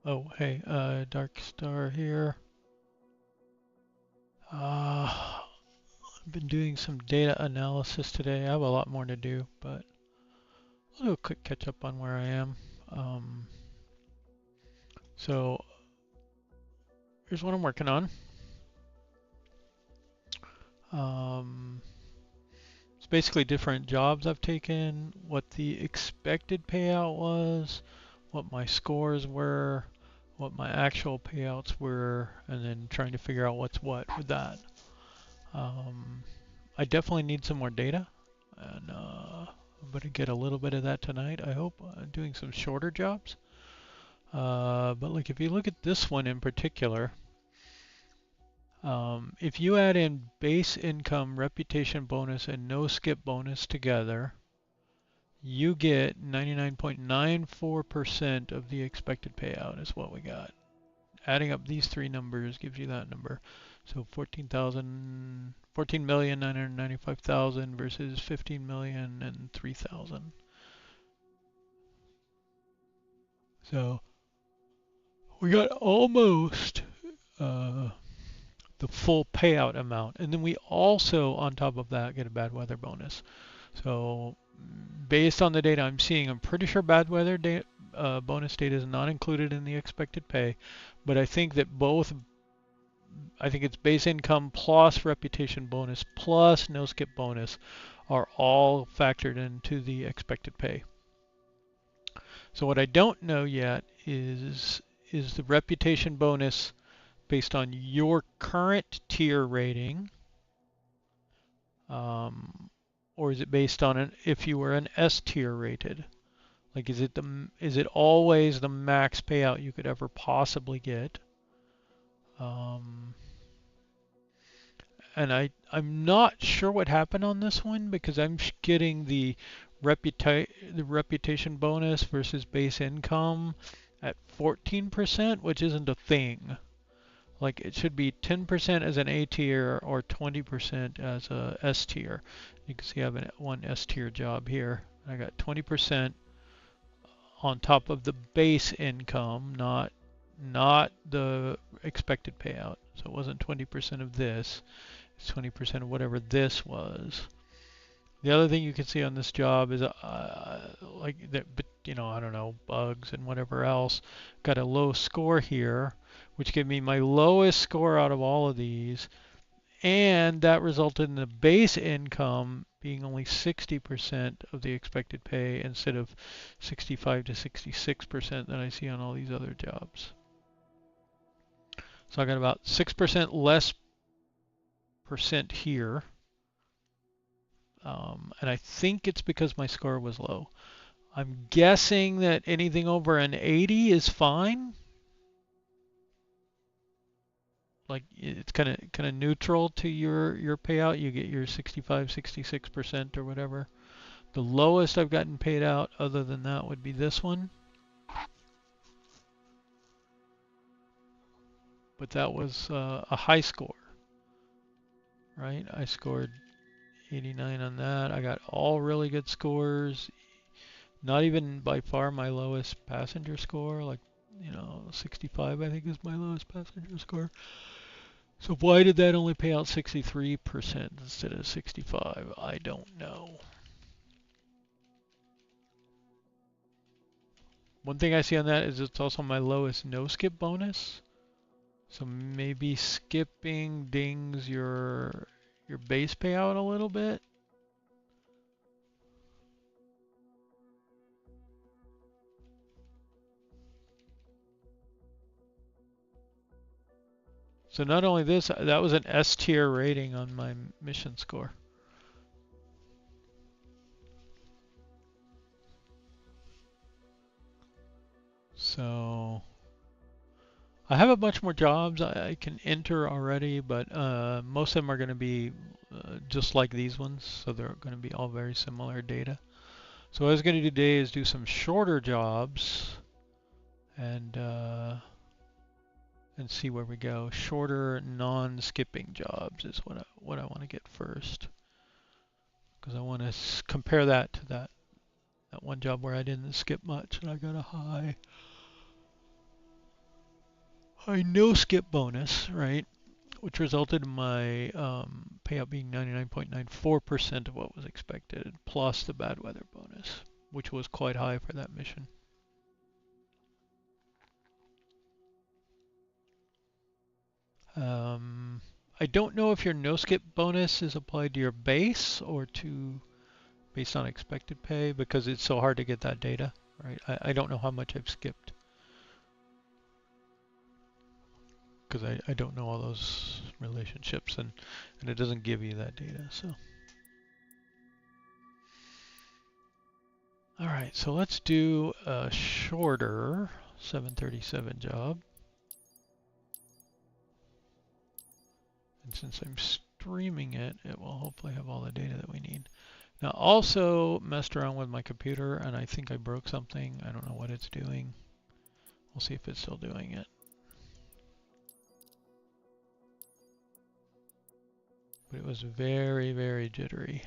Oh, hey, Dark Star here. I've been doing some data analysis today. I have a lot more to do, but I'll do a quick catch up on where I am. Um, so here's what I'm working on. It's basically different jobs I've taken, what the expected payout was, what my scores were, what my actual payouts were, and then trying to figure out what's what with that. I definitely need some more data, and I'm going to get a little bit of that tonight, I hope. Doing some shorter jobs. But like if you look at this one in particular, if you add in base income, reputation bonus, and no skip bonus together, you get 99.94% of the expected payout is what we got. Adding up these three numbers gives you that number. So 14,995,000 versus 15,003,000. So we got almost the full payout amount. And then we also, on top of that, get a bad weather bonus. So based on the data I'm seeing, I'm pretty sure bad weather bonus data is not included in the expected pay. But I think that I think it's base income plus reputation bonus plus no skip bonus are all factored into the expected pay. So what I don't know yet is the reputation bonus based on your current tier rating, or is it based on if you were an S tier rated? Like is it always the max payout you could ever possibly get? And I'm not sure what happened on this one because I'm getting the reputation bonus versus base income at 14%, which isn't a thing. Like it should be 10% as an A tier or 20% as a S tier. You can see I have one S tier job here. I got 20% on top of the base income, not the expected payout. So it wasn't 20% of this. It's 20% of whatever this was. The other thing you can see on this job is like that, but you know, I don't know, bugs and whatever else. Got a low score here, which gave me my lowest score out of all of these, and that resulted in the base income being only 60% of the expected pay instead of 65 to 66% that I see on all these other jobs. So I got about 6% less percent here. And I think it's because my score was low. I'm guessing that anything over an 80 is fine. Like it's kind of neutral to your payout. You get your 65, 66% or whatever. The lowest I've gotten paid out other than that would be this one. But that was a high score, right? I scored 89 on that. I got all really good scores. Not even by far my lowest passenger score, like, you know, 65 I think is my lowest passenger score. So why did that only pay out 63% instead of 65? I don't know. One thing I see on that is it's also my lowest no skip bonus. So maybe skipping dings your base payout a little bit. So not only this, that was an S tier rating on my mission score. So I have a bunch more jobs I can enter already, but most of them are going to be just like these ones, so they're going to be all very similar data. So what I was going to do today is do some shorter jobs and see where we go. Shorter, non-skipping jobs is what I want to get first, because I want to compare that to that one job where I didn't skip much and I got a high. a no skip bonus, right? Which resulted in my payout being 99.94% of what was expected, plus the bad weather bonus, which was quite high for that mission. I don't know if your no-skip bonus is applied to your base or to based on expected pay, because it's so hard to get that data, right? I don't know how much I've skipped, because I don't know all those relationships, and it doesn't give you that data. So, all right, so let's do a shorter 737 job. And since I'm streaming it, it will hopefully have all the data that we need. Now, also messed around with my computer, and I think I broke something. I don't know what it's doing. We'll see if it's still doing it. But it was very, very jittery.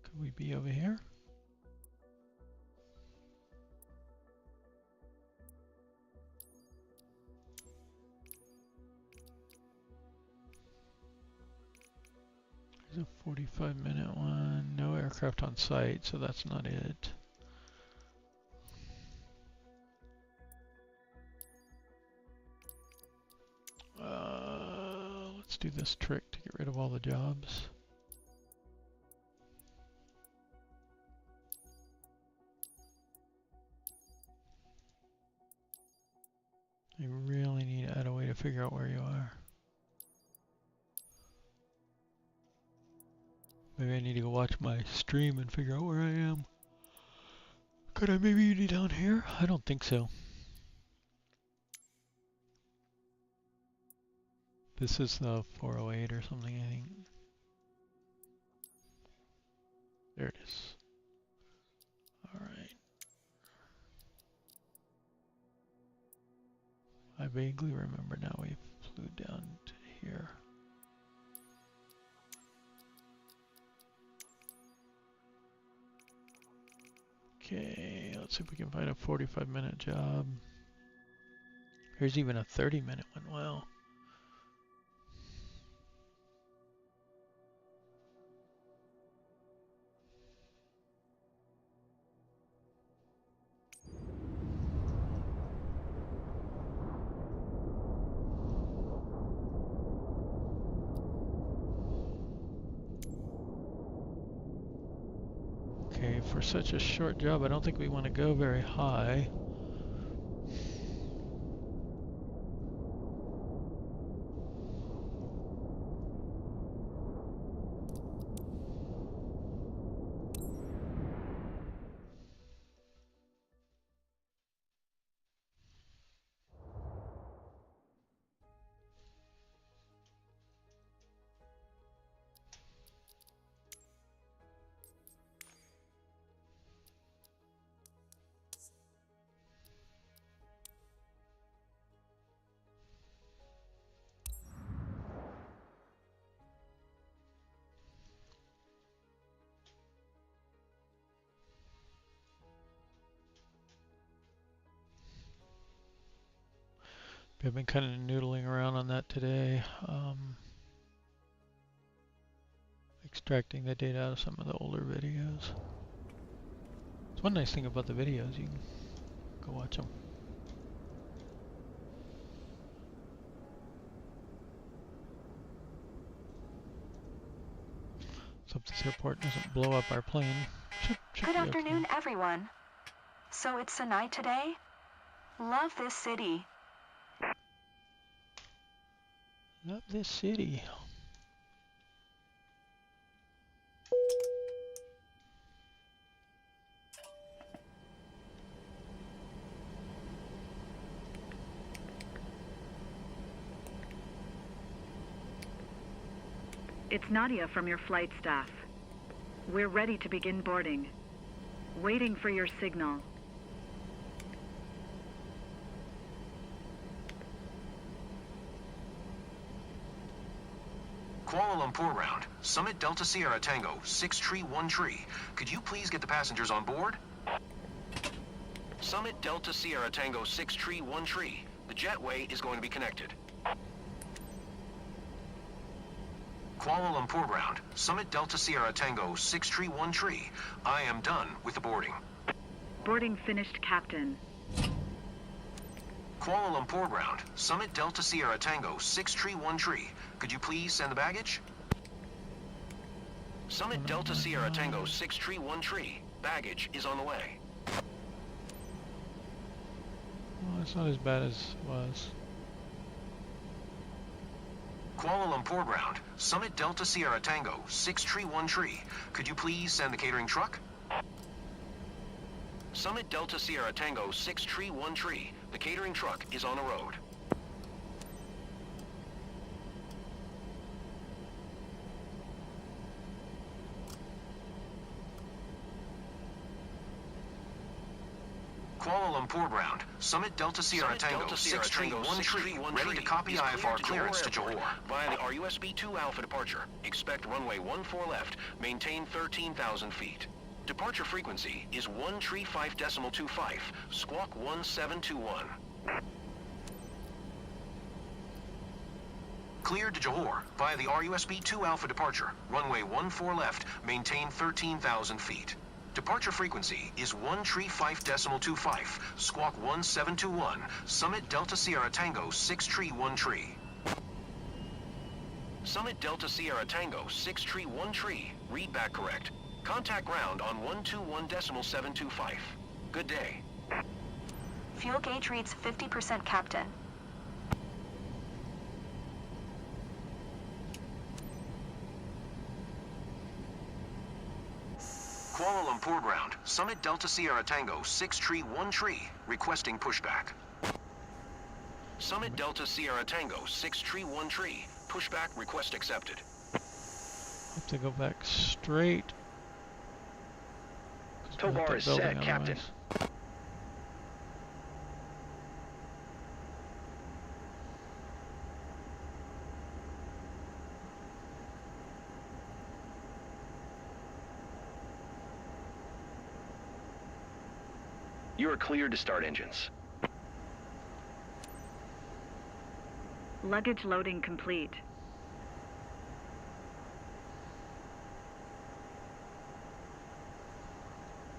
Could we be over here? There's a 45-minute one. No aircraft on site, so that's not it. Let's do this trick to get rid of all the jobs. You really need to add a way to figure out where you are. Maybe I need to go watch my stream and figure out where I am. Could I maybe be down here? I don't think so. This is the 408 or something, I think. There it is. All right. I vaguely remember now we flew down to here. Okay, let's see if we can find a 45-minute job. Here's even a 30-minute one. Wow. Okay, for such a short job, I don't think we want to go very high. I've been kind of noodling around on that today, extracting the data out of some of the older videos. It's one nice thing about the videos, you can go watch them. So hope this airport doesn't blow up our plane. Good afternoon, everyone. So it's Sinai today? Love this city. Love this city. It's Nadia from your flight staff. We're ready to begin boarding. Waiting for your signal. Kuala Lumpur round, Summit Delta Sierra Tango, 6 tree 1 tree. Could you please get the passengers on board? Summit Delta Sierra Tango, 6 tree 1 tree. The jetway is going to be connected. Kuala Lumpur ground, Summit Delta Sierra Tango, 6 tree 1 tree. I am done with the boarding. Boarding finished, Captain. Kuala Lumpur ground, Summit Delta Sierra Tango, 6 tree 1 tree. Could you please send the baggage? Summit Delta Sierra Tango, 6 tree 1 tree. Baggage is on the way. Well, it's not as bad as it was. Kuala Lumpur ground, Summit Delta Sierra Tango, 6 tree 1 tree. Could you please send the catering truck? Summit Delta Sierra Tango, 6 tree 1 tree. The catering truck is on the road. Kuala Lumpur ground, Summit Delta Sierra Tango, 6 tree 1 tree. Ready to copy IFR clearance to Johor. Via the RUSB-2 Alpha departure. Expect runway 14 left. Maintain 13,000 feet. Departure frequency is 135.25, squawk 1721. Cleared to Johor via the RUSB-2 Alpha departure. Runway 14 left, maintain 13,000 feet. Departure frequency is 135.25, squawk 1721, Summit Delta Sierra Tango, 6 tree 1 tree. Summit Delta Sierra Tango, 6 tree 1 tree. Read back correct. Contact ground on 121.725. Good day. Fuel gauge reads 50%, Captain. Kuala Lumpur ground, Summit Delta Sierra Tango, 6 tree 1 tree, requesting pushback. Summit Delta Sierra Tango, 6 tree 1 tree, pushback request accepted. Have to go back straight. Tow bar is set, Captain. You are cleared to start engines. Luggage loading complete.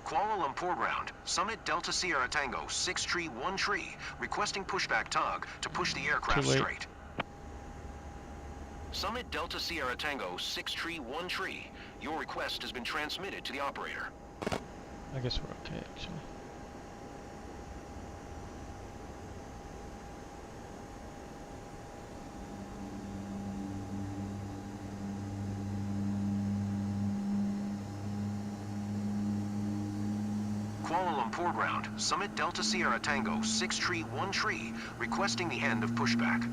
Kuala Lumpur ground, Summit Delta Sierra Tango, 6 tree 1 tree, requesting pushback tug to push the aircraft straight. Summit Delta Sierra Tango, 6 tree 1 tree. Your request has been transmitted to the operator. I guess we're okay, actually. Kuala Lumpur ground, Summit Delta Sierra Tango, 6 tree 1 tree, requesting the end of pushback.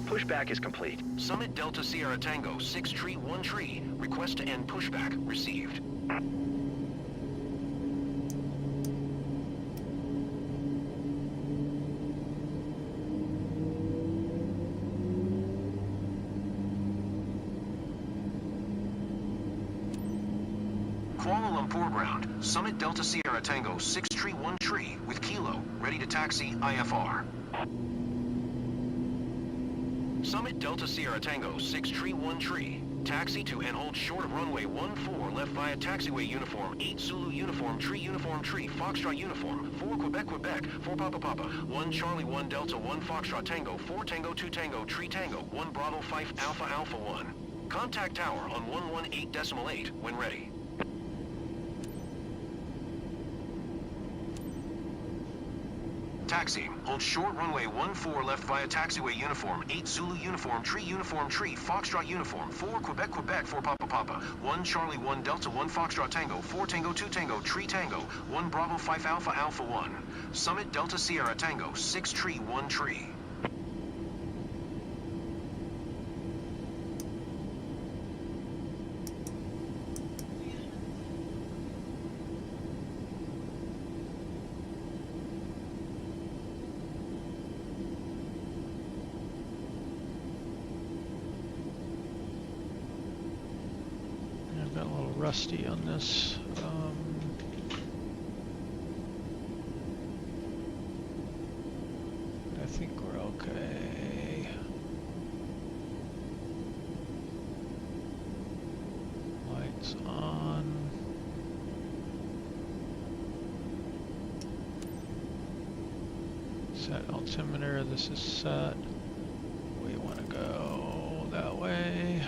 Pushback is complete. Summit Delta Sierra Tango, 6 tree 1 tree, request to end pushback received. Kuala Lumpur ground, Summit Delta Sierra Tango, 6 tree 1 tree, with Kilo, ready to taxi IFR. Summit Delta Sierra Tango, 6 tree 1 tree, taxi to and hold short of runway 14 left via taxiway uniform, 8 Zulu uniform, tree, Foxtrot uniform, 4 Quebec, 4 Papa, 1 Charlie, 1 Delta, 1 Foxtrot Tango, 4 Tango, 2 Tango, tree Tango, 1 Bravo, 5 Alpha 1. Contact tower on 118.8 when ready. Taxi. Hold short runway 14 left via taxiway uniform, 8 Zulu uniform, tree, Foxtrot uniform, 4 Quebec, 4 Papa, 1 Charlie, 1 Delta, 1 Foxtrot Tango, 4 Tango, 2 Tango, tree Tango, 1 Bravo, 5 Alpha 1. Summit Delta Sierra Tango, 6 tree 1 tree. rusty on this. I think we're okay. Lights on. Set altimeter, this is set. We want to go that way.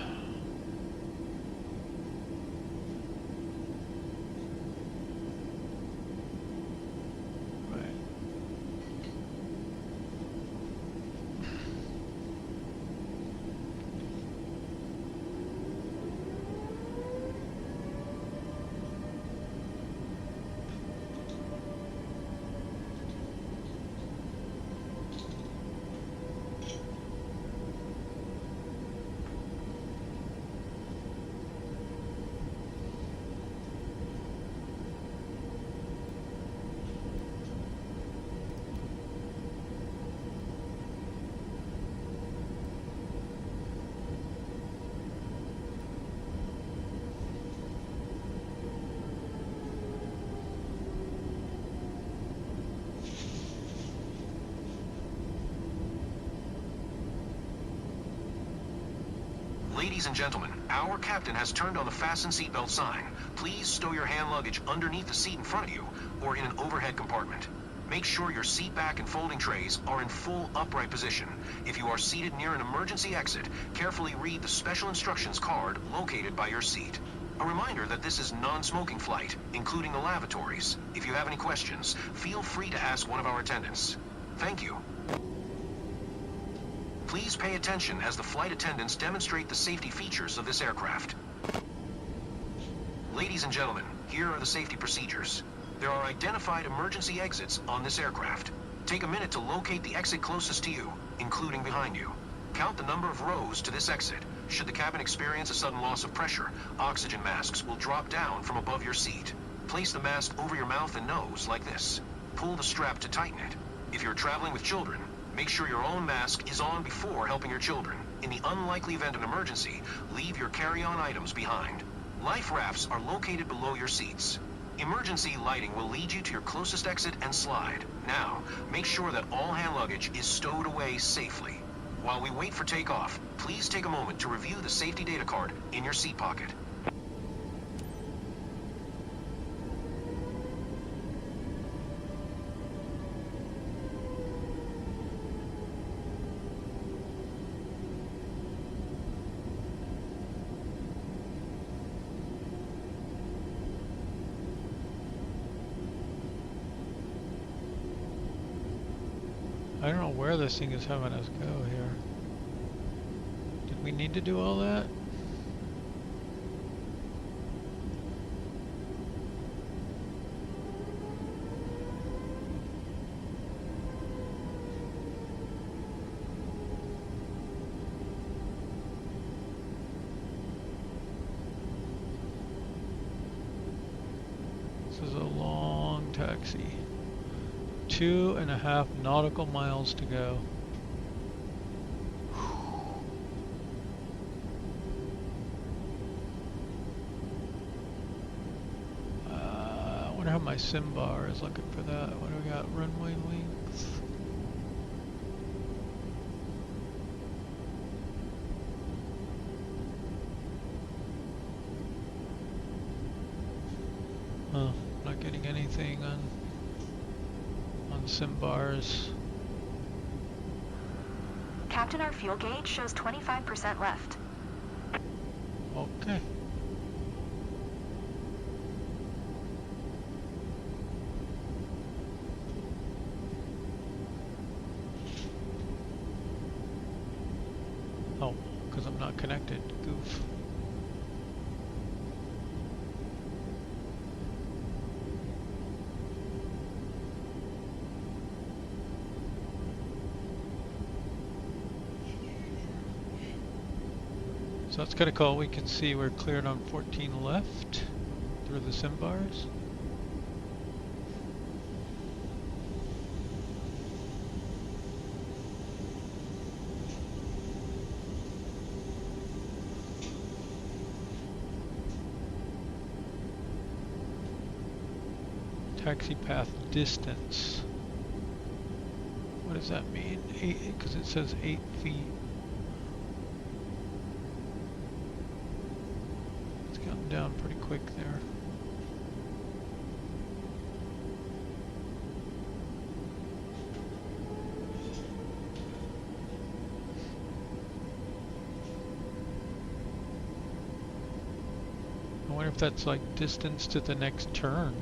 Ladies and gentlemen, our captain has turned on the fasten seatbelt sign. Please stow your hand luggage underneath the seat in front of you or in an overhead compartment. Make sure your seat back and folding trays are in full upright position. If you are seated near an emergency exit, carefully read the special instructions card located by your seat. A reminder that this is non-smoking flight, including the lavatories. If you have any questions, feel free to ask one of our attendants. Thank you. Please pay attention as the flight attendants demonstrate the safety features of this aircraft. Ladies and gentlemen, here are the safety procedures. There are identified emergency exits on this aircraft. Take a minute to locate the exit closest to you, including behind you. Count the number of rows to this exit. Should the cabin experience a sudden loss of pressure, oxygen masks will drop down from above your seat. Place the mask over your mouth and nose like this. Pull the strap to tighten it. If you're traveling with children, make sure your own mask is on before helping your children. In the unlikely event of an emergency, leave your carry-on items behind. Life rafts are located below your seats. Emergency lighting will lead you to your closest exit and slide. Now, make sure that all hand luggage is stowed away safely. While we wait for takeoff, please take a moment to review the safety data card in your seat pocket. I don't know where this thing is having us go here. Did we need to do all that? This is a long taxi. 2.5 nautical miles to go. I wonder how my sim bar is looking for that. What do we got? Runway length. Not getting anything on sim bars. Captain, our fuel gauge shows 25% left. Okay. Oh, because I'm not connected. Goof. So that's kind of cool. We can see we're cleared on 14 left through the sim bars. Taxi path distance. What does that mean? 8, because it says 8 feet. It's gotten down pretty quick there. I wonder if that's like distance to the next turn.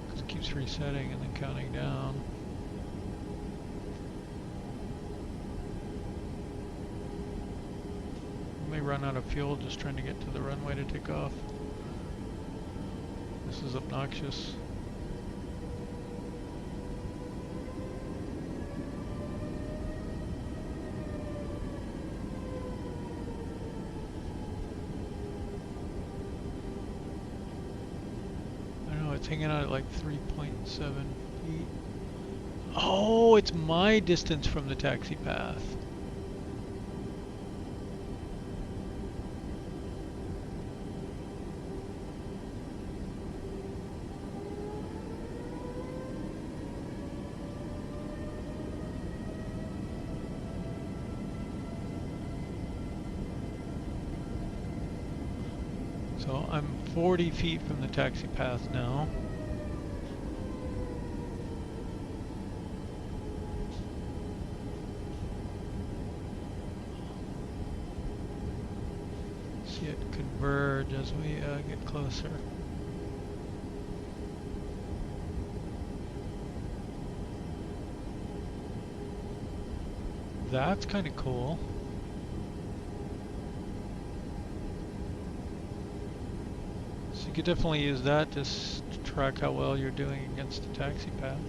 Because it keeps resetting and then counting down. We may run out of fuel just trying to get to the runway to take off. This is obnoxious. It's hanging out at like 3.7 feet. Oh, it's my distance from the taxi path. So I'm 40 feet from the taxi path now. See it converge as we get closer. That's kind of cool. You could definitely use that to track how well you're doing against the taxi path.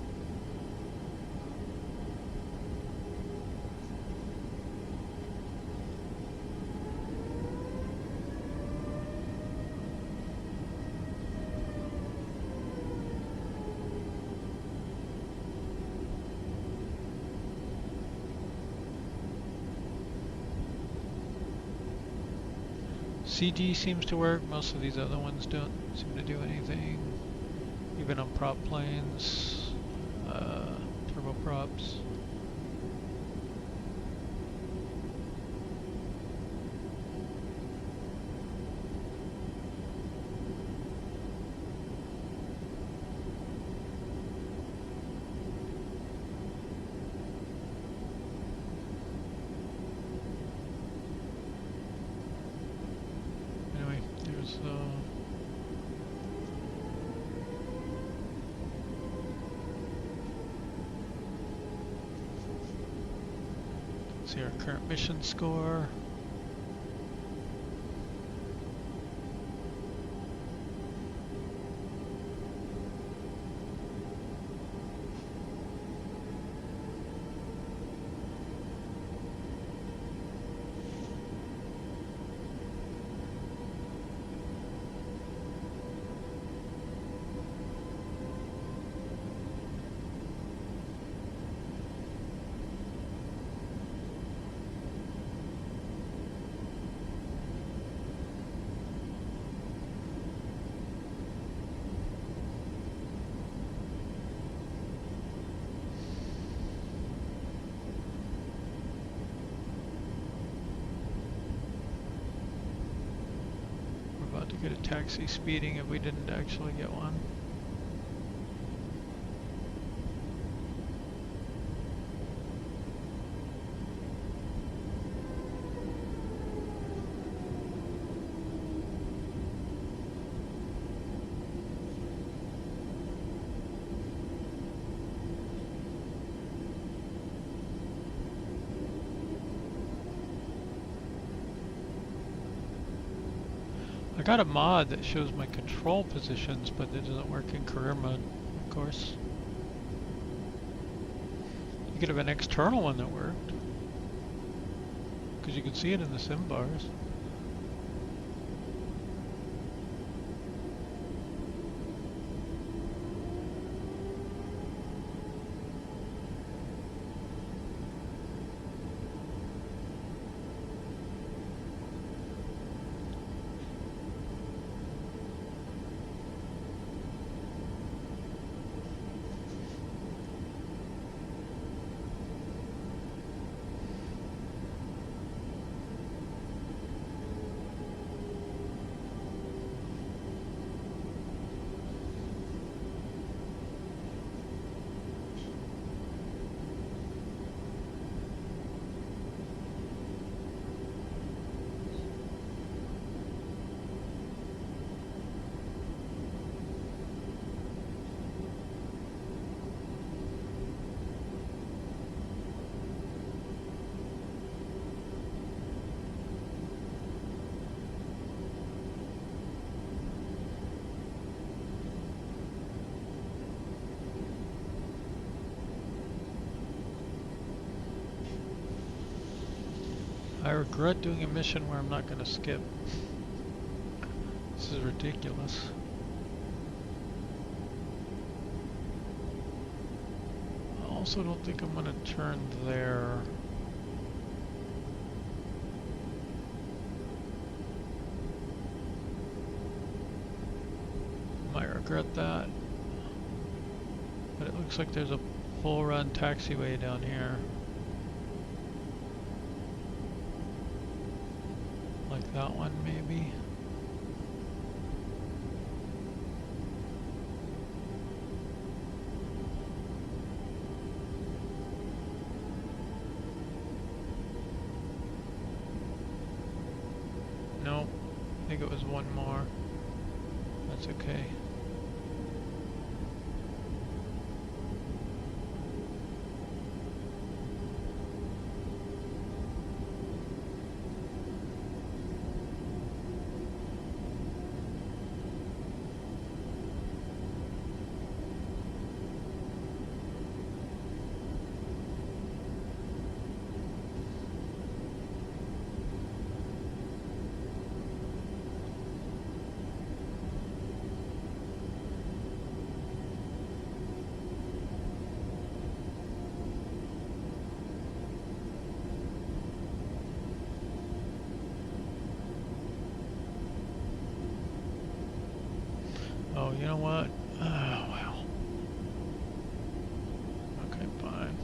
CG seems to work, most of these other ones don't seem to do anything, even on prop planes, turboprops. See our current mission score. To get a taxi speeding if we didn't actually get one. I got a mod that shows my control positions, but it doesn't work in career mode, of course. You could have an external one that worked, because you can see it in the sim bars. regret doing a mission where I'm not going to skip. This is ridiculous. I also don't think I'm going to turn there. Might regret that. But it looks like there's a full run taxiway down here. Like that one maybe. No, I think it was one more. That's okay. Oh, you know what? Oh, well. Okay, fine.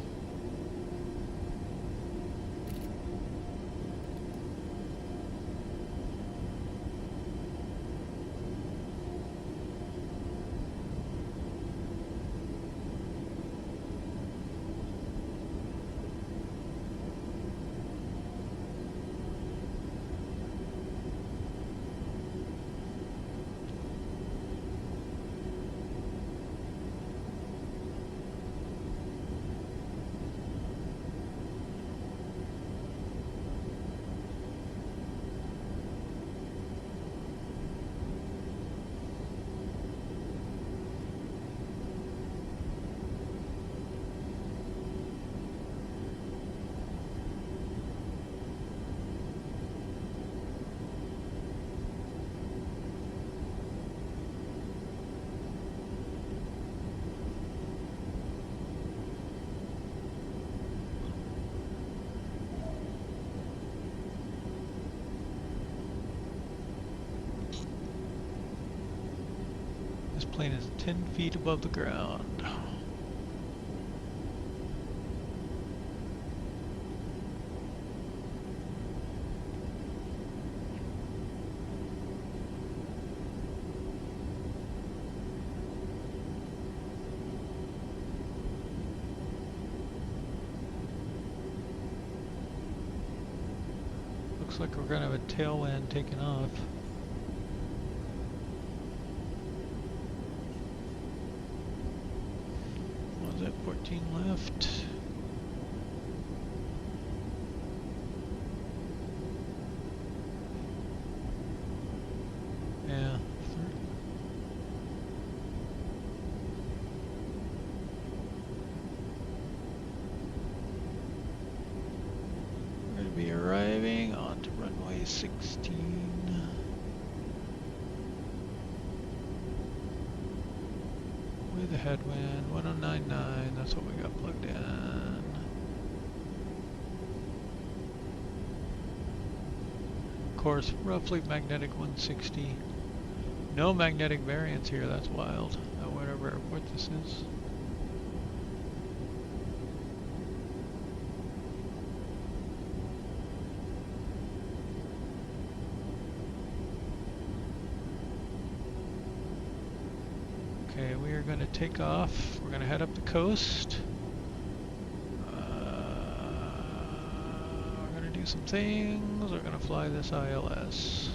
This plane is 10 feet above the ground. Looks like we're gonna have a tailwind taking off. What was that, 14 left? Yeah, 30. We're gonna be arriving onto runway 16. With a headwind, 1099, that's what we got plugged in. Of course, roughly magnetic 160. No magnetic variance here, that's wild, at whatever airport this is. Okay, we are going to take off. We're going to head up the coast. We're going to do some things. We're going to fly this ILS.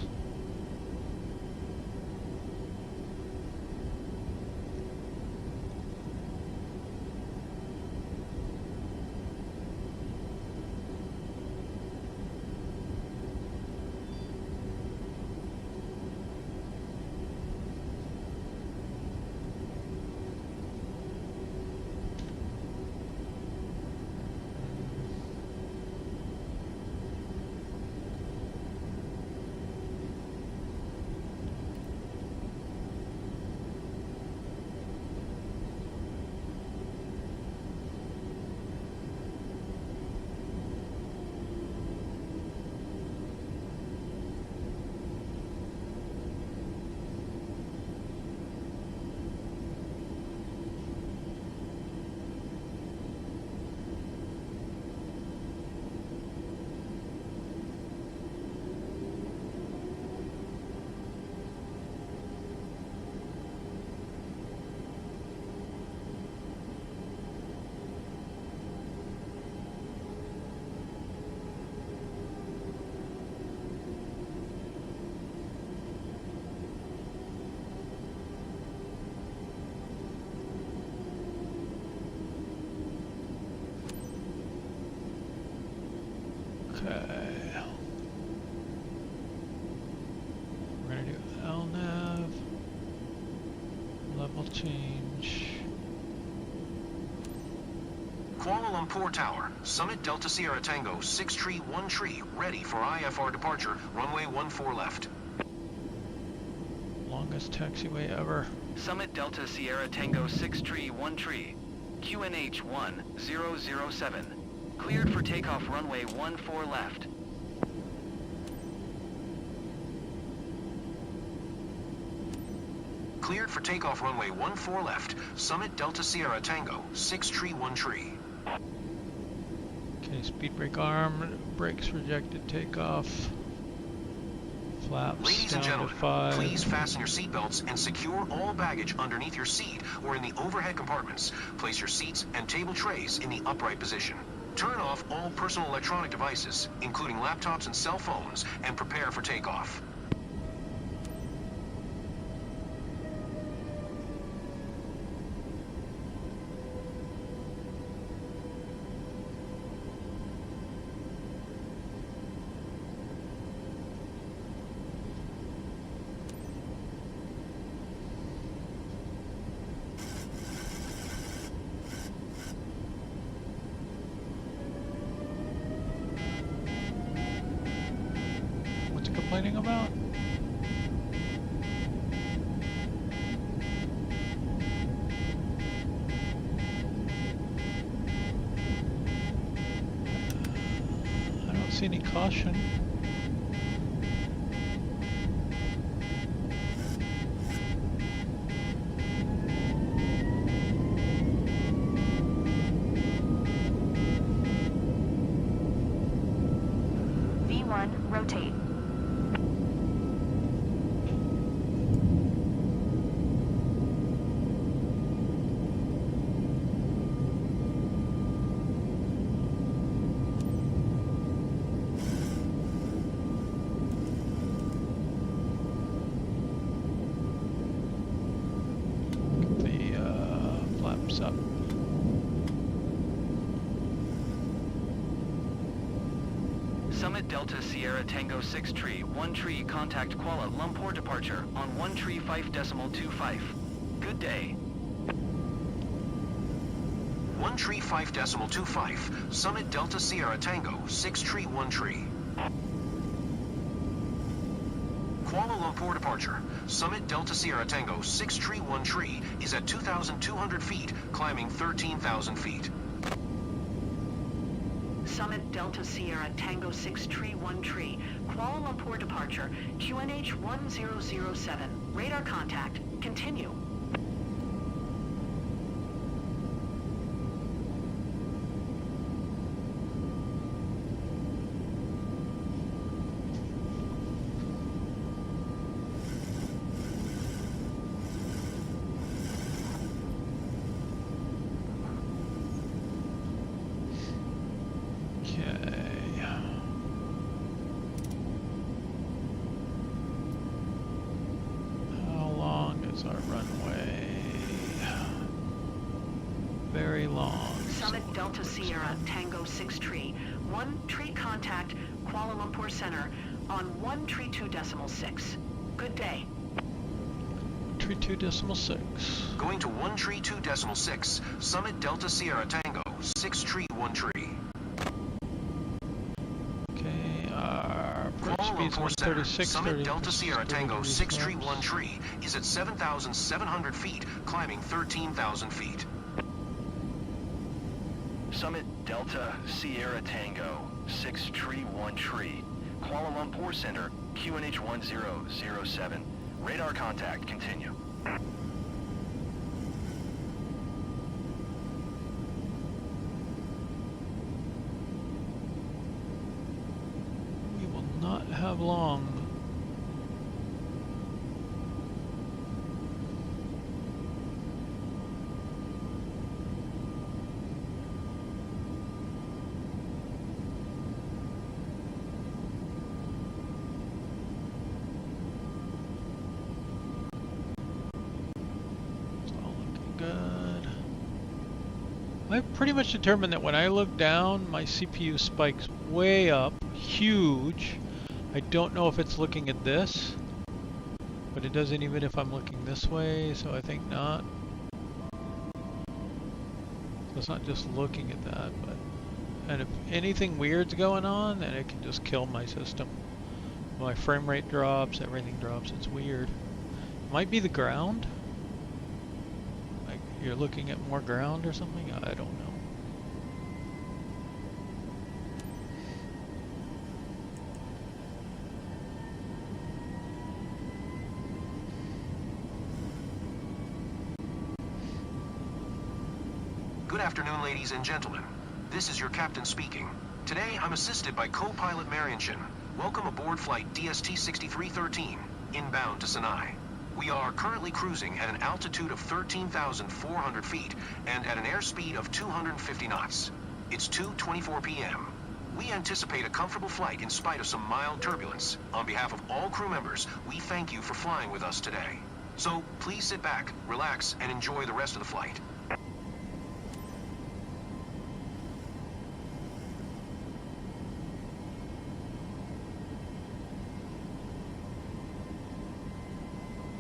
LNAV. Level change. Kuala Lumpur Tower, Summit Delta Sierra Tango, 6 tree, 1 tree, ready for IFR departure, runway 14 left. Longest taxiway ever. Summit Delta Sierra Tango 6 tree, 1 tree. QNH 1007. Cleared for takeoff runway 14 left. Cleared for takeoff runway 14 left, Summit Delta Sierra Tango, 6 tree, 1 tree. Okay, speed brake arm, brakes rejected, takeoff. Flaps Ladies down and gentlemen, to 5. please fasten your seatbelts and secure all baggage underneath your seat or in the overhead compartments. Place your seats and table trays in the upright position. Turn off all personal electronic devices, including laptops and cell phones, and prepare for takeoff. What's it complaining about? I don't see any caution. V1, rotate. Get the flaps up. Summit Delta Sierra Tango 6 tree, 1 tree, contact Kuala Lumpur departure on 1 tree 5.25. Good day. 1 tree 5.25, Summit Delta Sierra Tango, 6 tree, 1 tree. Kuala Lumpur departure, Summit Delta Sierra Tango, 6 tree, 1 tree, is at 2,200 feet, climbing 13,000 feet. Summit Delta Sierra Tango 6 tree, 1 tree. Kuala Lumpur departure, QNH 1007. Radar contact, continue. Okay. How long is our runway? Very long. Summit Delta Sierra Tango 6 tree. 1 tree contact Kuala Lumpur Center on 1 tree 2.6. Good day. Tree 2.6. Going to 1 tree 2.6, Summit Delta Sierra Tango, 6 tree, 1 tree. Okay, our approach Kuala speed's Lumpur Center, 136, Summit Delta 30 Sierra Tango, 30 6 tree, flaps. 1 tree, is at 7,700 feet, climbing 13,000 feet. Summit Delta Sierra Tango, 6 tree, 1 tree. Kuala Lumpur Center, QNH 1007. Radar contact, continue. We will not have long. It's all looking good. I've pretty much determined that when I look down, my CPU spikes way up, huge. I don't know if it's looking at this. But it doesn't even if I'm looking this way, so I think not. So it's not just looking at that, but... And if anything weird's going on, then it can just kill my system. My frame rate drops, everything drops, it's weird. It might be the ground? Like, you're looking at more ground or something? I don't know. Good afternoon, ladies and gentlemen. This is your captain speaking. Today, I'm assisted by co-pilot Marianshin. Welcome aboard flight DST-6313, inbound to Sinai. We are currently cruising at an altitude of 13,400 feet and at an airspeed of 250 knots. It's 2:24 p.m. We anticipate a comfortable flight in spite of some mild turbulence. On behalf of all crew members, we thank you for flying with us today. So, please sit back, relax, and enjoy the rest of the flight.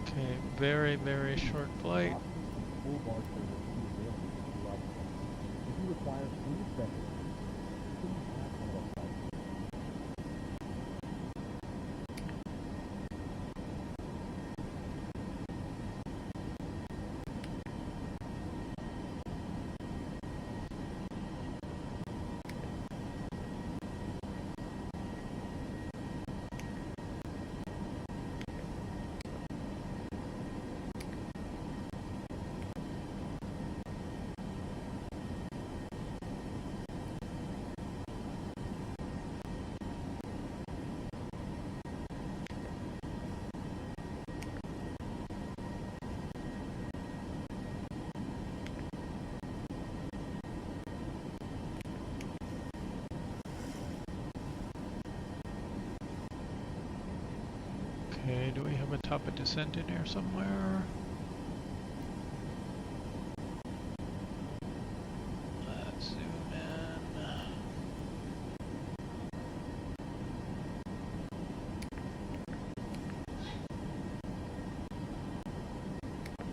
Okay, very, very short flight. Okay, do we have a top of descent in here somewhere? Let's zoom in.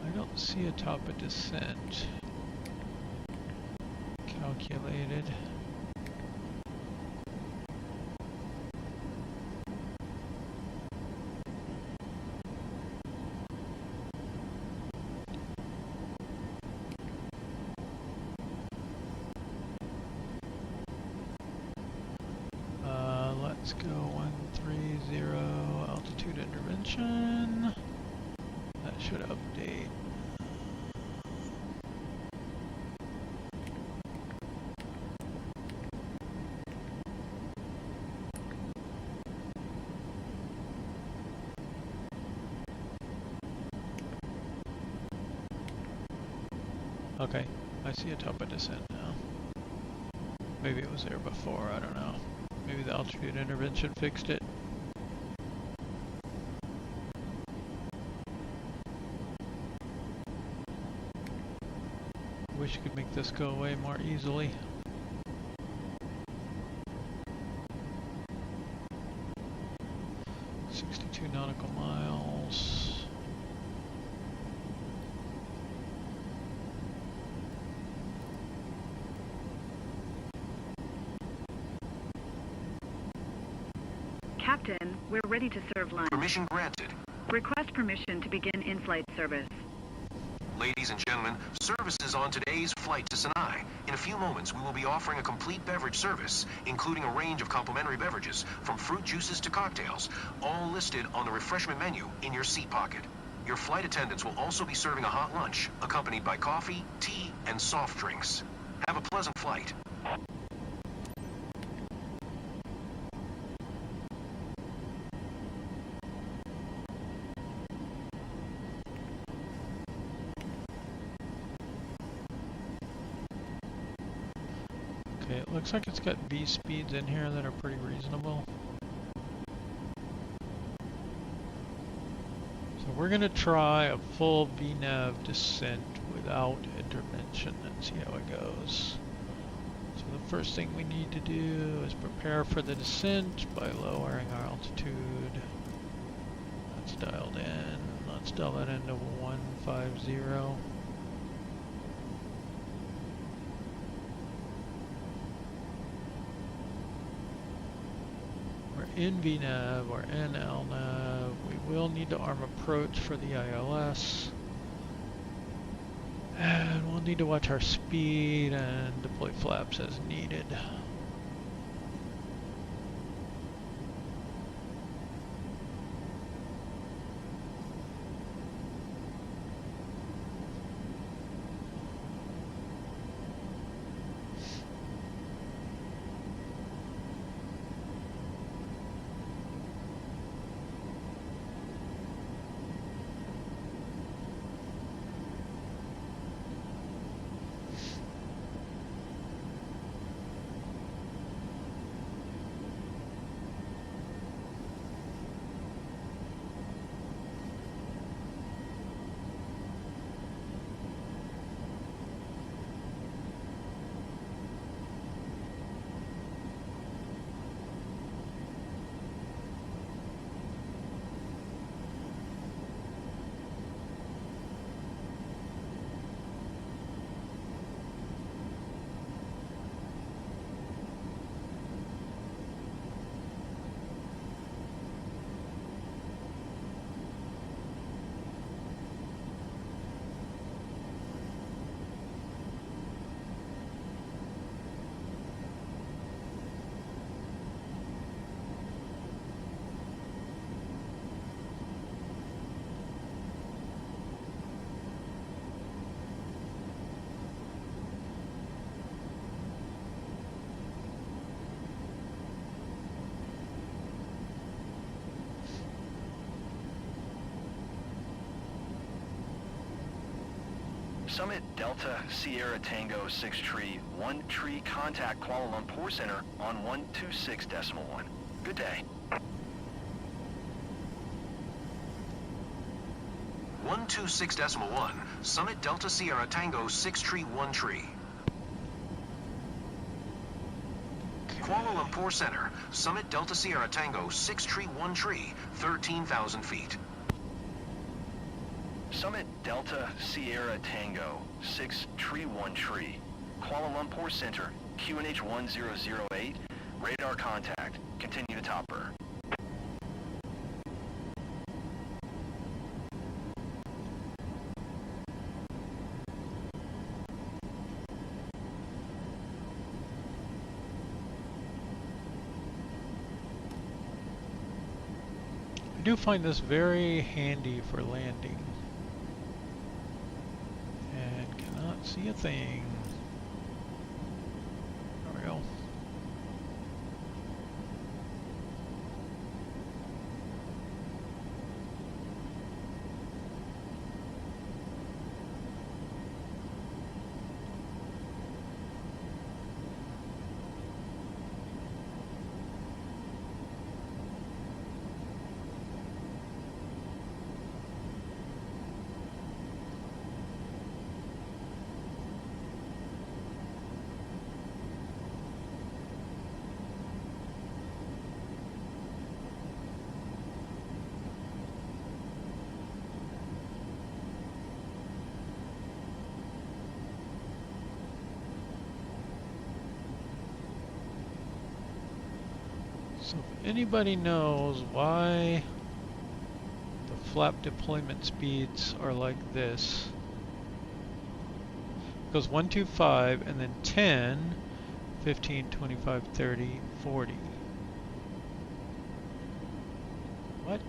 I don't see a top of descent calculated. Let's go 130 altitude intervention. That should update. Okay, I see a top of descent now. Maybe it was there before, I don't know. Maybe the altitude intervention fixed it. Wish you could make this go away more easily. $62 nautical miles. Captain, we're ready to serve lunch. Permission granted. Request permission to begin in-flight service. Ladies and gentlemen, service is on today's flight to Sinai. In a few moments, we will be offering a complete beverage service, including a range of complimentary beverages, from fruit juices to cocktails, all listed on the refreshment menu in your seat pocket. Your flight attendants will also be serving a hot lunch, accompanied by coffee, tea, and soft drinks. Have a pleasant flight. Okay, it looks like it's got V speeds in here that are pretty reasonable. So we're going to try a full VNAV descent without intervention and see how it goes. So the first thing we need to do is prepare for the descent by lowering our altitude. That's dialed in. let's dial that into 150. We're in VNAV, we're in LNAV. We will need to arm approach for the ILS. And we'll need to watch our speed and deploy flaps as needed. Summit Delta Sierra Tango 6 Tree 1 Tree contact Kuala Lumpur Center on 126.1. Good day. 126.1, Summit Delta Sierra Tango 6 Tree 1 Tree. Kuala Lumpur Center, Summit Delta Sierra Tango 6 Tree 1 Tree, 13,000 feet. Summit Delta Sierra Tango 6 Tree 1 Tree, Kuala Lumpur Center, QNH 1008, radar contact, continue to topper. I do find this very handy for landing. And cannot see a thing. There we go. So if anybody knows why the flap deployment speeds are like this, it goes 1, 2, 5, and then 10, 15, 25, 30, 40. What?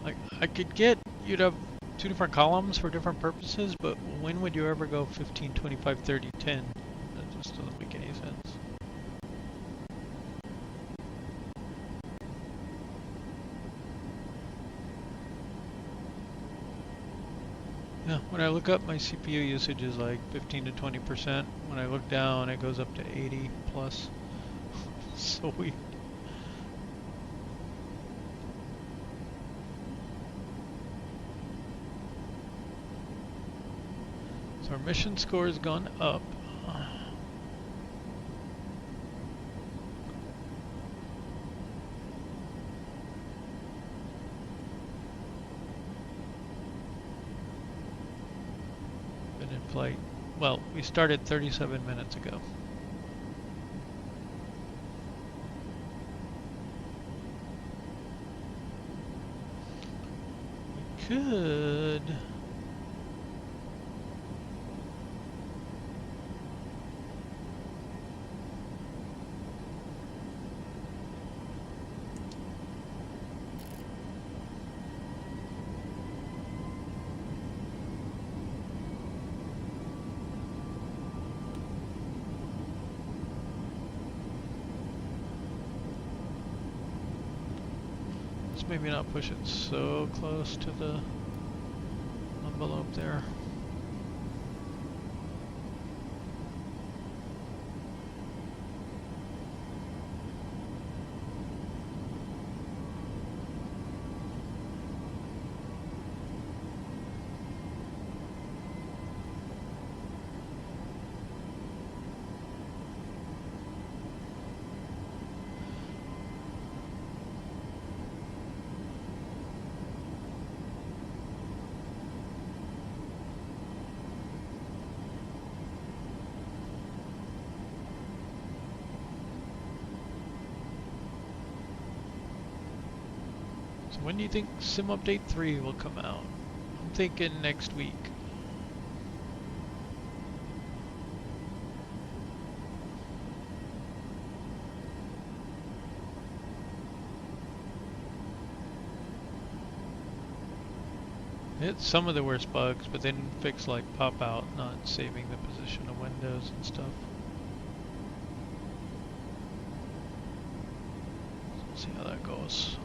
Like, I could get, you'd have two different columns for different purposes, but when would you ever go 15, 25, 30, 10? That just doesn't make any sense. Yeah, when I look up, my CPU usage is like 15 to 20%. When I look down, it goes up to 80 plus. So weird. So our mission score has gone up. flight. Well, we started 37 minutes ago. We could... maybe not push it so close to the envelope there. So when do you think Sim Update 3 will come out? I'm thinking next week. It's some of the worst bugs, but they didn't fix like pop out, not saving the position of windows and stuff. So we'll see how that goes.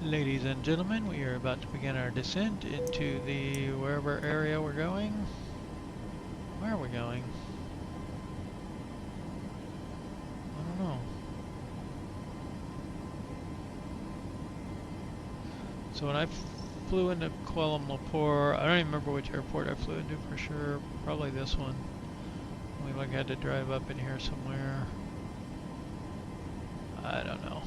Ladies and gentlemen, we are about to begin our descent into the wherever area we're going. Where are we going? I don't know. So when I flew into Kuala Lumpur, I don't even remember which airport I flew into for sure. Probably this one. We like had to drive up in here somewhere. I don't know.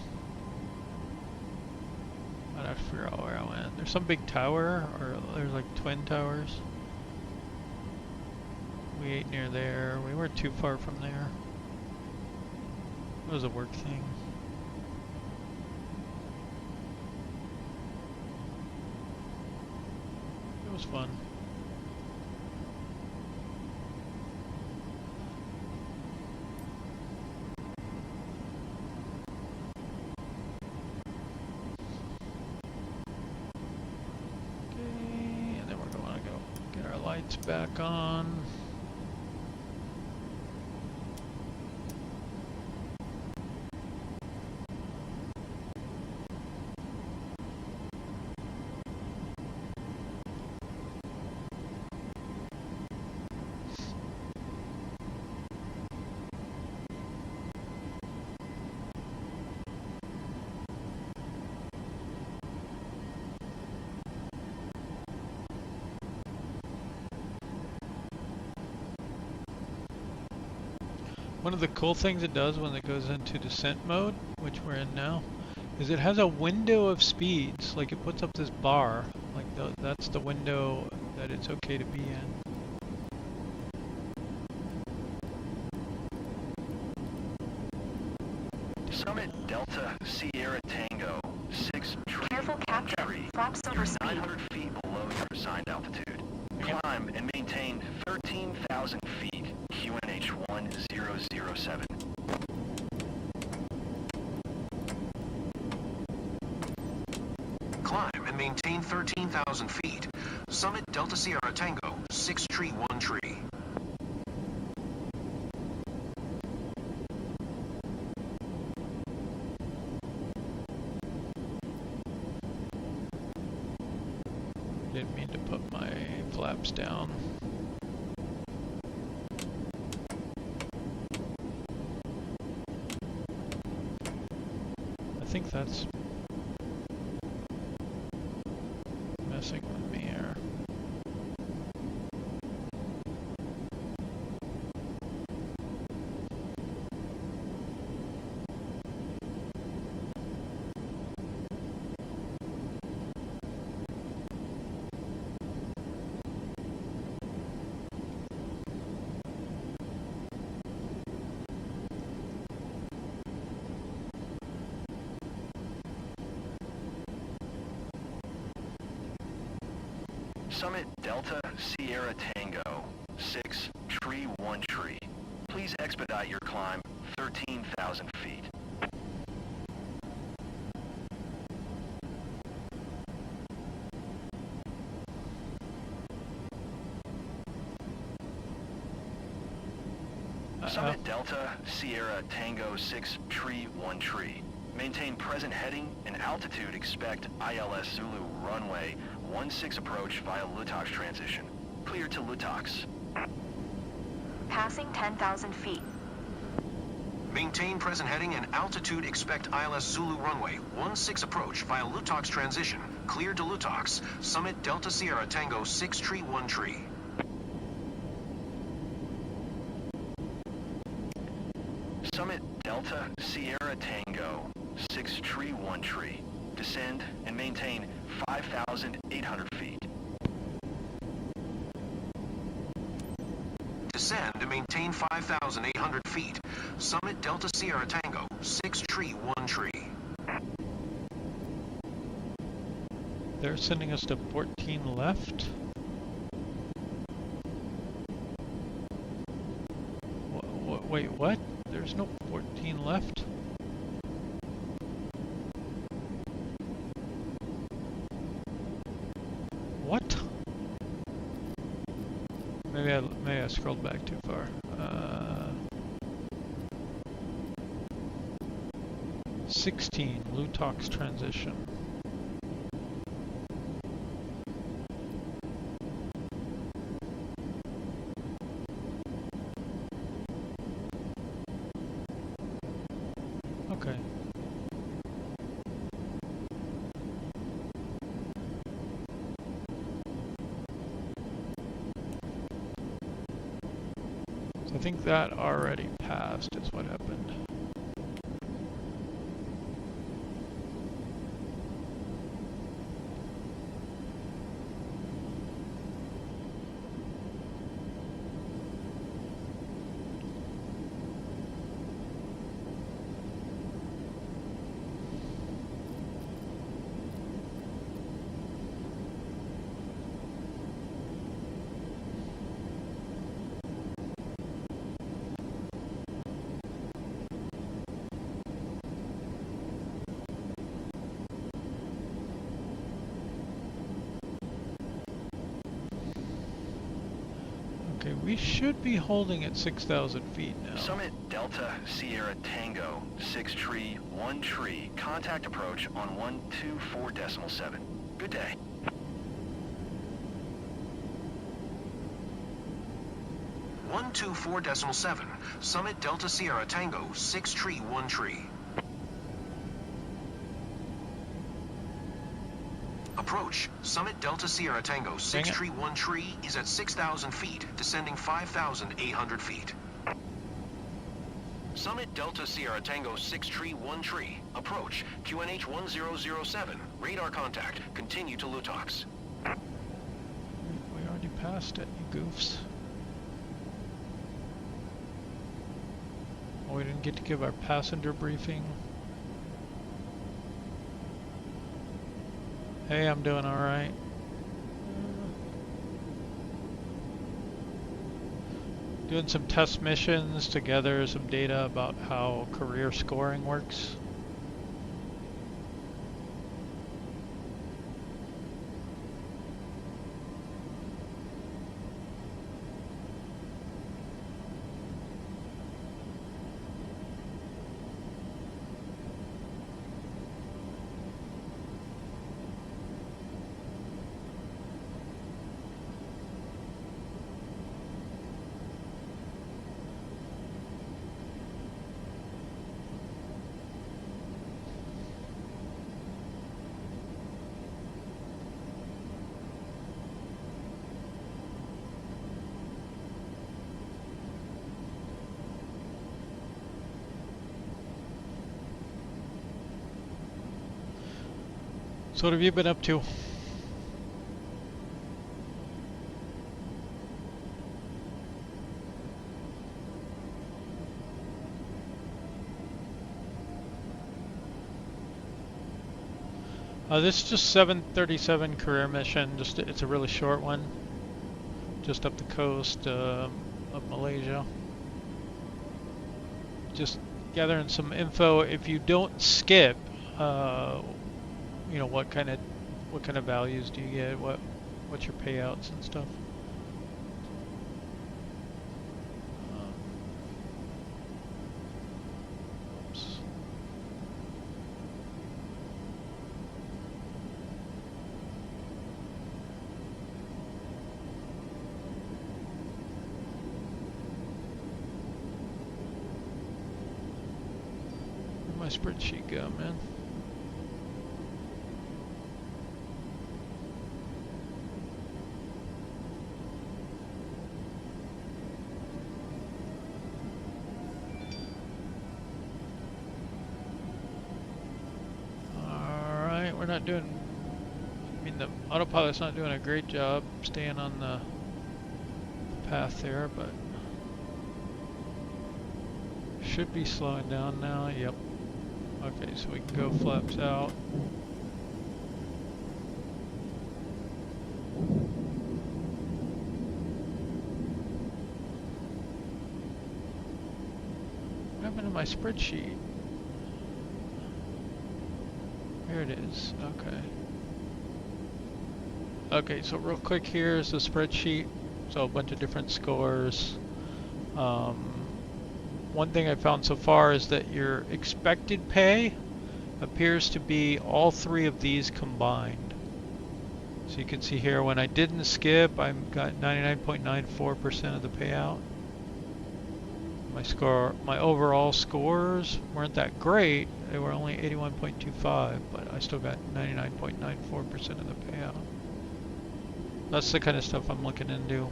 I'd have to figure out where I went. There's some big tower, or there's like twin towers. We ate near there. We weren't too far from there. It was a work thing. It was fun. Lights back on. One of the cool things it does when it goes into descent mode, which we're in now, is it has a window of speeds. Like it puts up this bar, like that's the window that it's okay to be in. Summit Delta Sierra Tango 6 tree. Careful, Captain. Flaps over You're speed. 900 feet below your assigned altitude. Climb and maintain 13,000 feet. QNH 1007. Climb and maintain 13,000 feet. Summit Delta Sierra Tango 6 tree 1 tree. Didn't mean to put my flaps down. think that's messing with me here. Summit Delta Sierra Tango, 6 Tree 1 Tree. Please expedite your climb 13,000 feet. Summit Delta Sierra Tango 6 Tree 1 Tree. Maintain present heading and altitude. Expect ILS Zulu runway 16 approach via Lutox transition. Clear to Lutox. Passing 10,000 feet. Maintain present heading and altitude. Expect ILS Zulu runway 16 approach via Lutox transition. Clear to Lutox. Summit Delta Sierra Tango 6 Tree 1 Tree. Summit Delta Sierra Tango 6 Tree 1 Tree. Descend and maintain 5,800 feet. Descend and maintain 5,800 feet. Summit Delta Sierra Tango 6 Tree 1 Tree. They're sending us to 14 left. Wait, what? There's no 14 left? What? Maybe I scrolled back too far. 16 Lutox transition. Okay. So I think that already passed is what happened. Okay, we should be holding at 6,000 feet now. Summit Delta Sierra Tango 6 Tree 1 Tree. Contact approach on 124.7. Good day. One 124.7. Summit Delta Sierra Tango 6 Tree 1 Tree. Approach. Summit Delta Sierra Tango 6 Tree 1 Tree is at 6,000 feet, descending 5,800 feet. Summit Delta Sierra Tango 6 Tree 1 Tree. Approach. QNH 1007. Radar contact. Continue to Lutox. We already passed it, you goofs. Oh, we didn't get to give our passenger briefing. Hey, I'm doing alright. Doing some test missions to gather some data about how career scoring works. So what have you been up to? This is just 737 career mission. Just it's a really short one. Just up the coast of Malaysia. Just gathering some info. If you don't skip, you know, what kind of values do you get? What's your payouts and stuff? Oops. Where'd my spreadsheet go, man? We're not doing, I mean, the autopilot's not doing a great job staying on the path there, but should be slowing down now. Yep. Okay, so we can go flaps out. What happened to my spreadsheet? Here it is. Okay. Okay, so real quick, here's the spreadsheet. So a bunch of different scores. One thing I found so far is that your expected pay appears to be all three of these combined. So you can see here when I didn't skip, I got 99.94% of the payout. My overall scores weren't that great. They were only 81.25, but I still got 99.94% of the payout. That's the kind of stuff I'm looking into.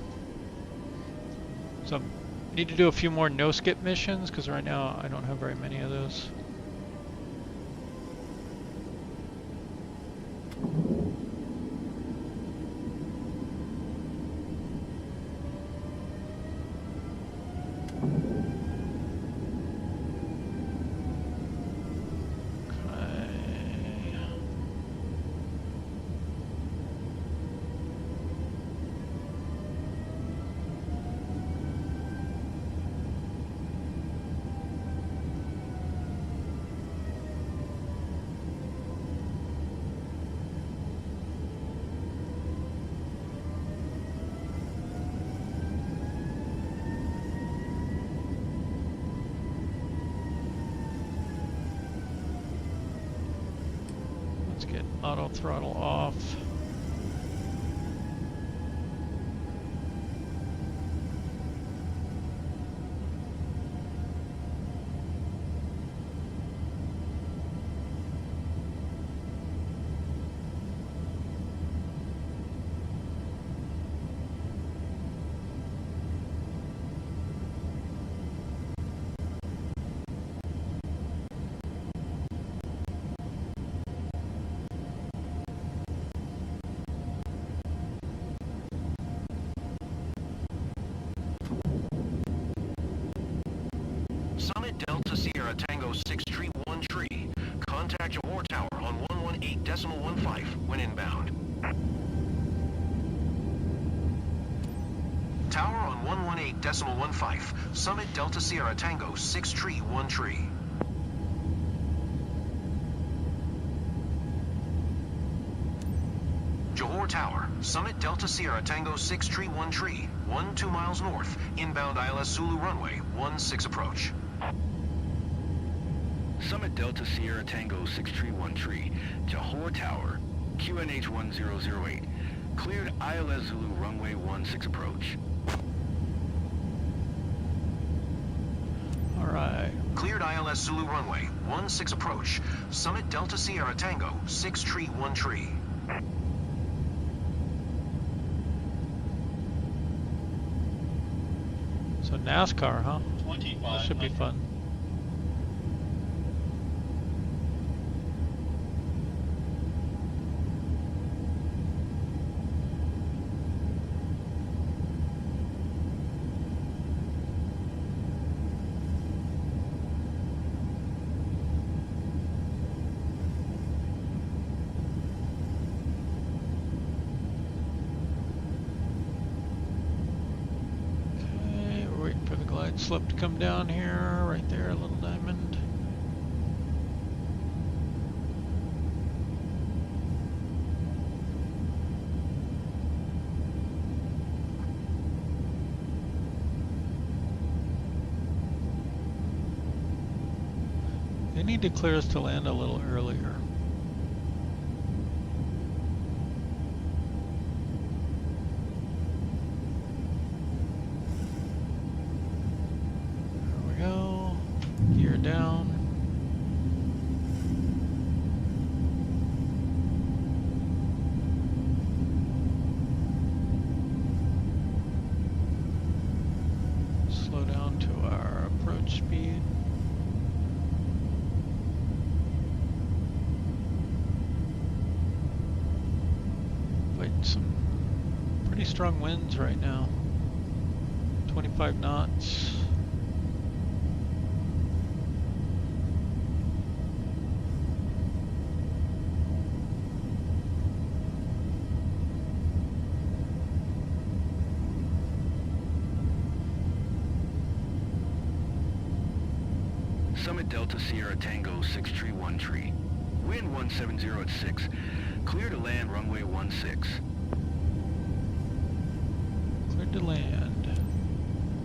So I need to do a few more no-skip missions, because right now I don't have very many of those. Get auto throttle off. Summit Delta Sierra Tango 6 Tree 1 Tree. Contact Johor Tower on 118.15 when inbound. Tower on 118.15. Summit Delta Sierra Tango 6 Tree 1 Tree. Johor Tower, Summit Delta Sierra Tango 6 Tree 1 Tree, 2 miles north, inbound ILS Zulu runway 16 approach. Summit Delta Sierra Tango 6 Tree 1 Tree, Johor Tower, QNH 1008. Cleared ILS Zulu runway 16 approach. Alright. Cleared ILS Zulu runway 16 approach. Summit Delta Sierra Tango 6 Tree 1 Tree. So NASCAR, huh? That should be fun. Slight slip to come down here, right there, a little diamond. They need to clear us to land a little earlier. Gear down. Slow down to our approach speed. Fighting some pretty strong winds right now. 25 knots. Summit Delta Sierra Tango 631 tree. Wind 170 at 6. Clear to land runway 16. Cleared to land.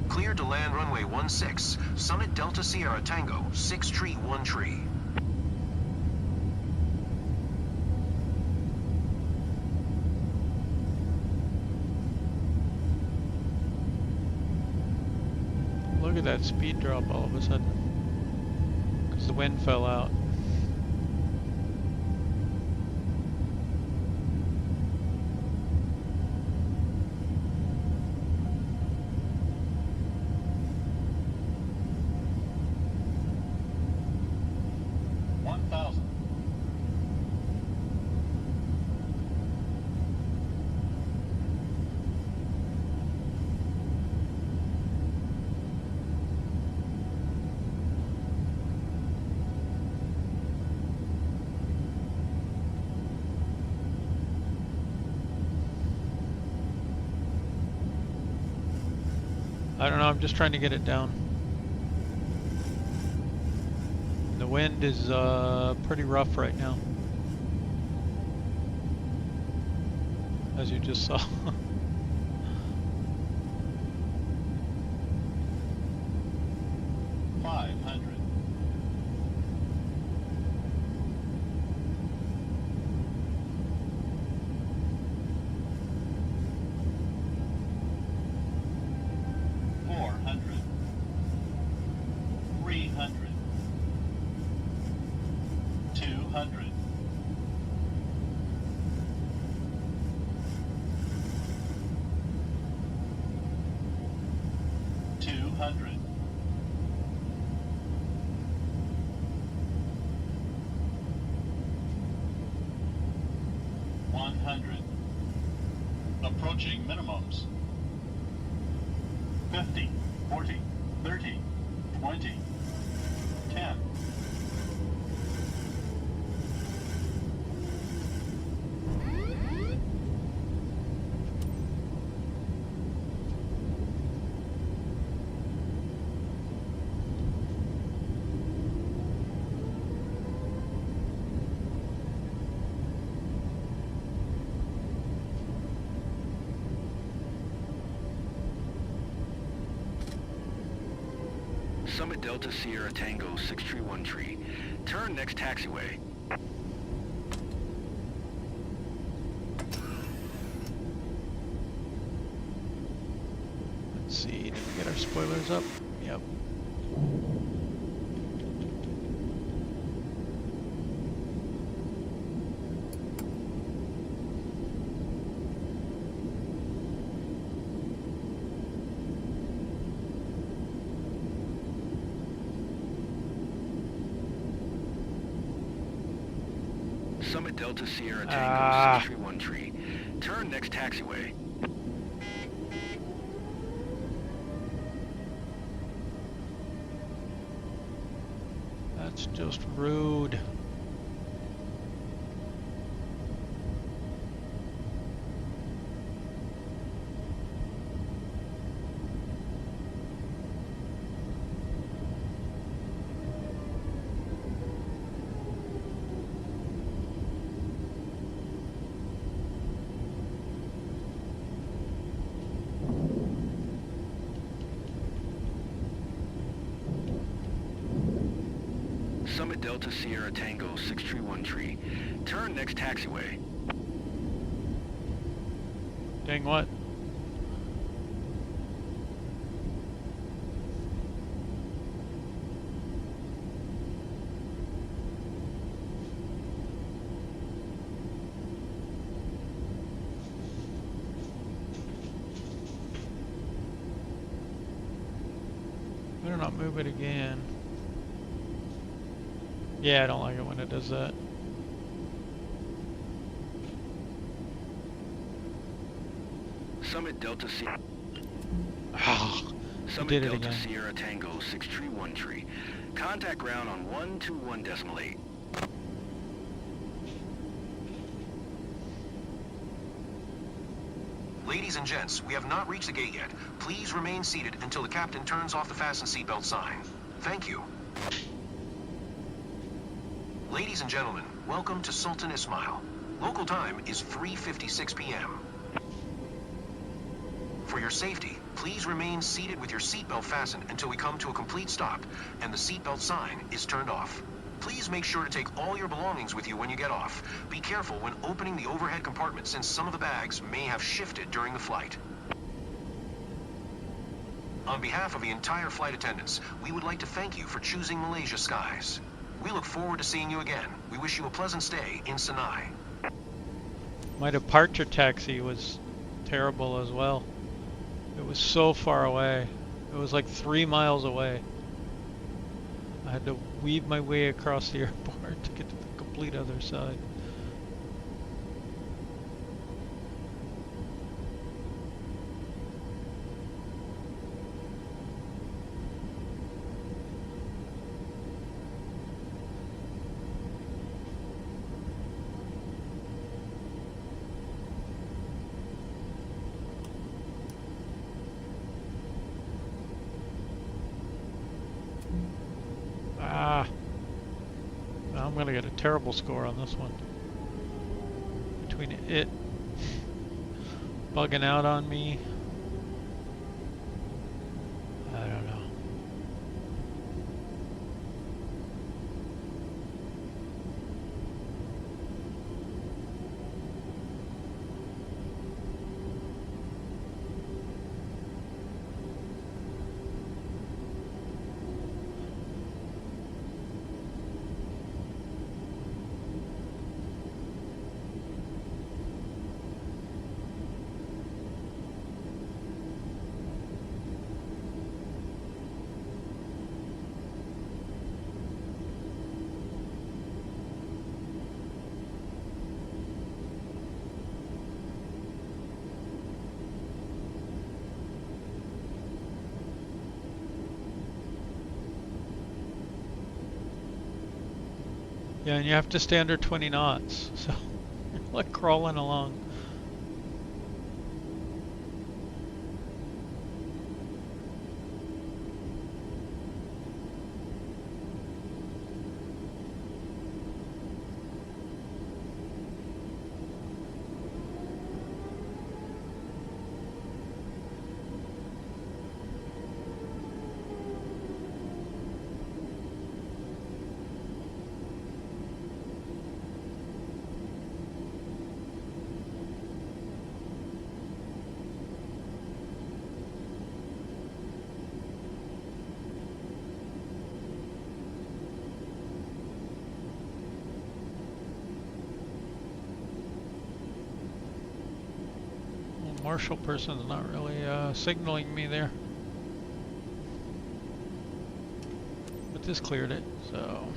Clear to land runway 16. Summit Delta Sierra Tango 631 tree. Look at that speed drop all of a sudden. Because the wind fell out. I don't know, I'm just trying to get it down. The wind is pretty rough right now, as you just saw. Approaching minimums. 50, 40, 30, 20, 10. Summit Delta Sierra Tango 631 tree. Turn next taxiway. Let's see, did we get our spoilers up? Yep. Summit Delta Sierra Tango 631 tree. Turn next taxiway. That's just rude. Summit Delta Sierra Tango 631 Turn next taxiway. Dang what? Better not move it again. Yeah, I don't like it when it does that. Summit Delta Sierra. Summit Summit did it Delta again. Sierra Tango 631 Contact ground on 121.8. Ladies and gents, we have not reached the gate yet. Please remain seated until the captain turns off the fasten seatbelt sign. Thank you. Ladies and gentlemen, welcome to Sultan Ismail. Local time is 3:56 p.m. For your safety, please remain seated with your seatbelt fastened until we come to a complete stop and the seatbelt sign is turned off. Please make sure to take all your belongings with you when you get off. Be careful when opening the overhead compartment since some of the bags may have shifted during the flight. On behalf of the entire flight attendants, we would like to thank you for choosing Malaysia Skies. We look forward to seeing you again. We wish you a pleasant stay in Sinai. My departure taxi was terrible as well. It was so far away. It was like 3 miles away. I had to weave my way across the airport to get to the complete other side. I'm gonna get a terrible score on this one. Between it bugging out on me. I don't know. Yeah, and you have to stay under 20 knots, so you're like crawling along. Marshal person's not really signaling me there. But this cleared it, so.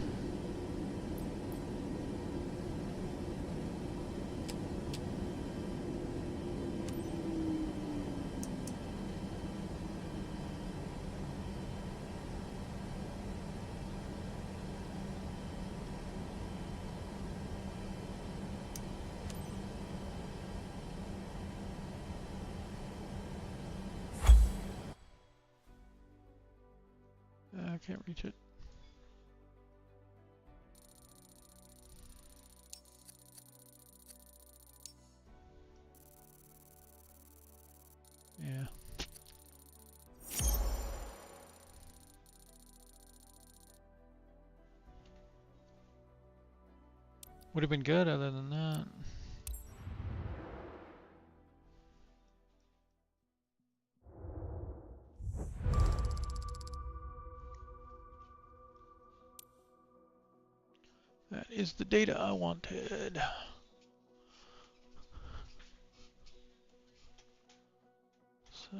I can't reach it. Yeah. Would have been good other than that. That is the data I wanted. So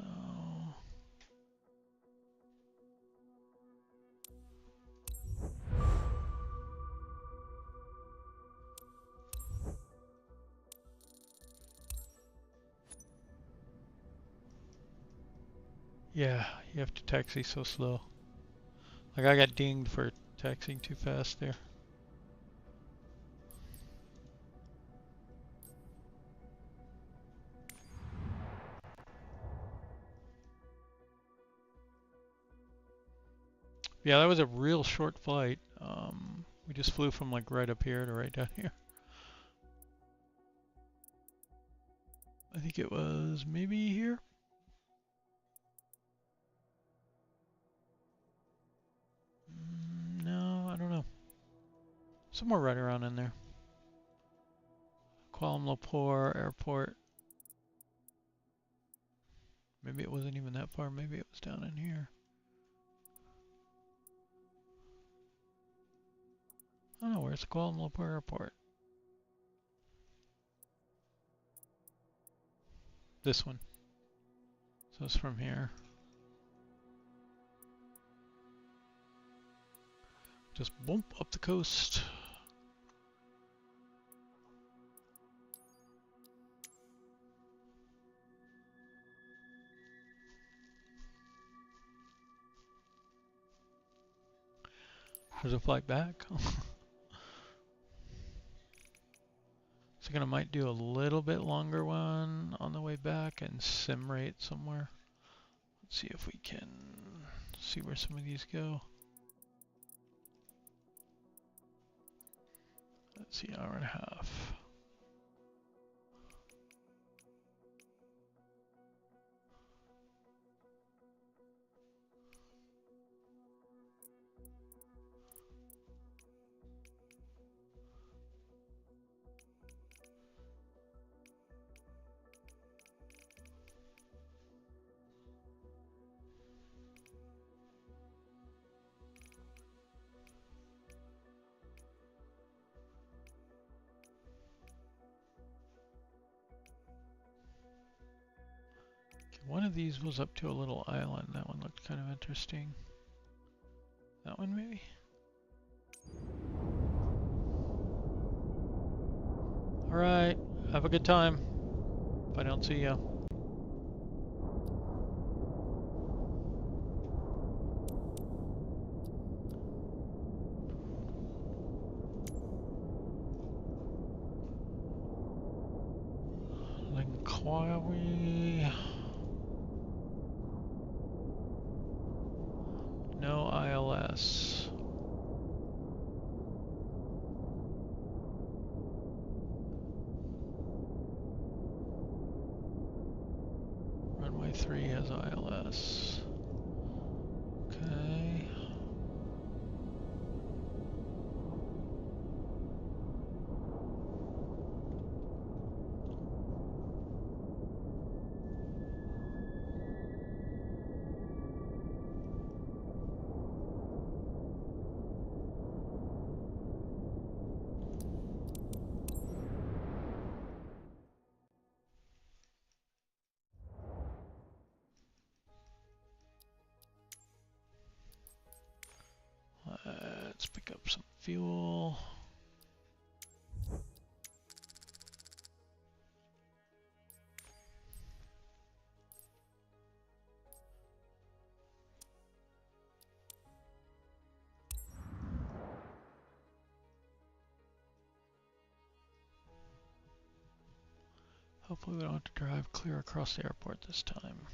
yeah, you have to taxi so slow. Like I got dinged for taxiing too fast there. Yeah, that was a real short flight. We just flew from like right up here to right down here. I think it was maybe here. No, I don't know. Somewhere right around in there. Kuala Lumpur Airport. Maybe it wasn't even that far. Maybe it was down in here. I don't know, where's the Kuala Lumpur Airport? This one. So it's from here. Just bump up the coast. There's a flight back. So I might do a little bit longer one on the way back and sim rate somewhere. Let's see if we can see where some of these go. Let's see, hour and a half. One of these was up to a little island. That one looked kind of interesting. That one maybe? Alright, have a good time. If I don't see you. Langkawi. No ILS. Runway 3 has ILS. Okay. Let's pick up some fuel. Hopefully we don't have to drive clear across the airport this time.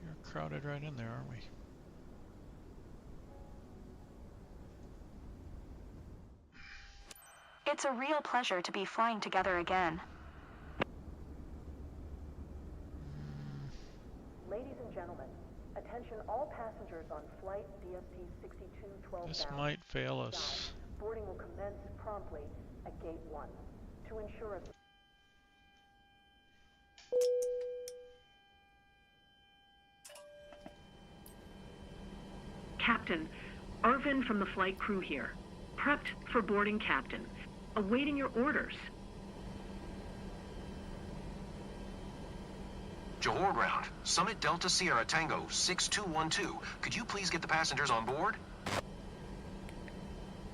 You're crowded right in there, aren't we? It's a real pleasure to be flying together again. Ladies and gentlemen, attention all passengers on flight DSP6212 This bound. might fail us. Boarding will commence promptly at Gate 1. To ensure a... Captain, Irvin from the flight crew here. Prepped for boarding, Captain. Awaiting your orders. Johor ground, Summit Delta Sierra Tango 6212. Could you please get the passengers on board?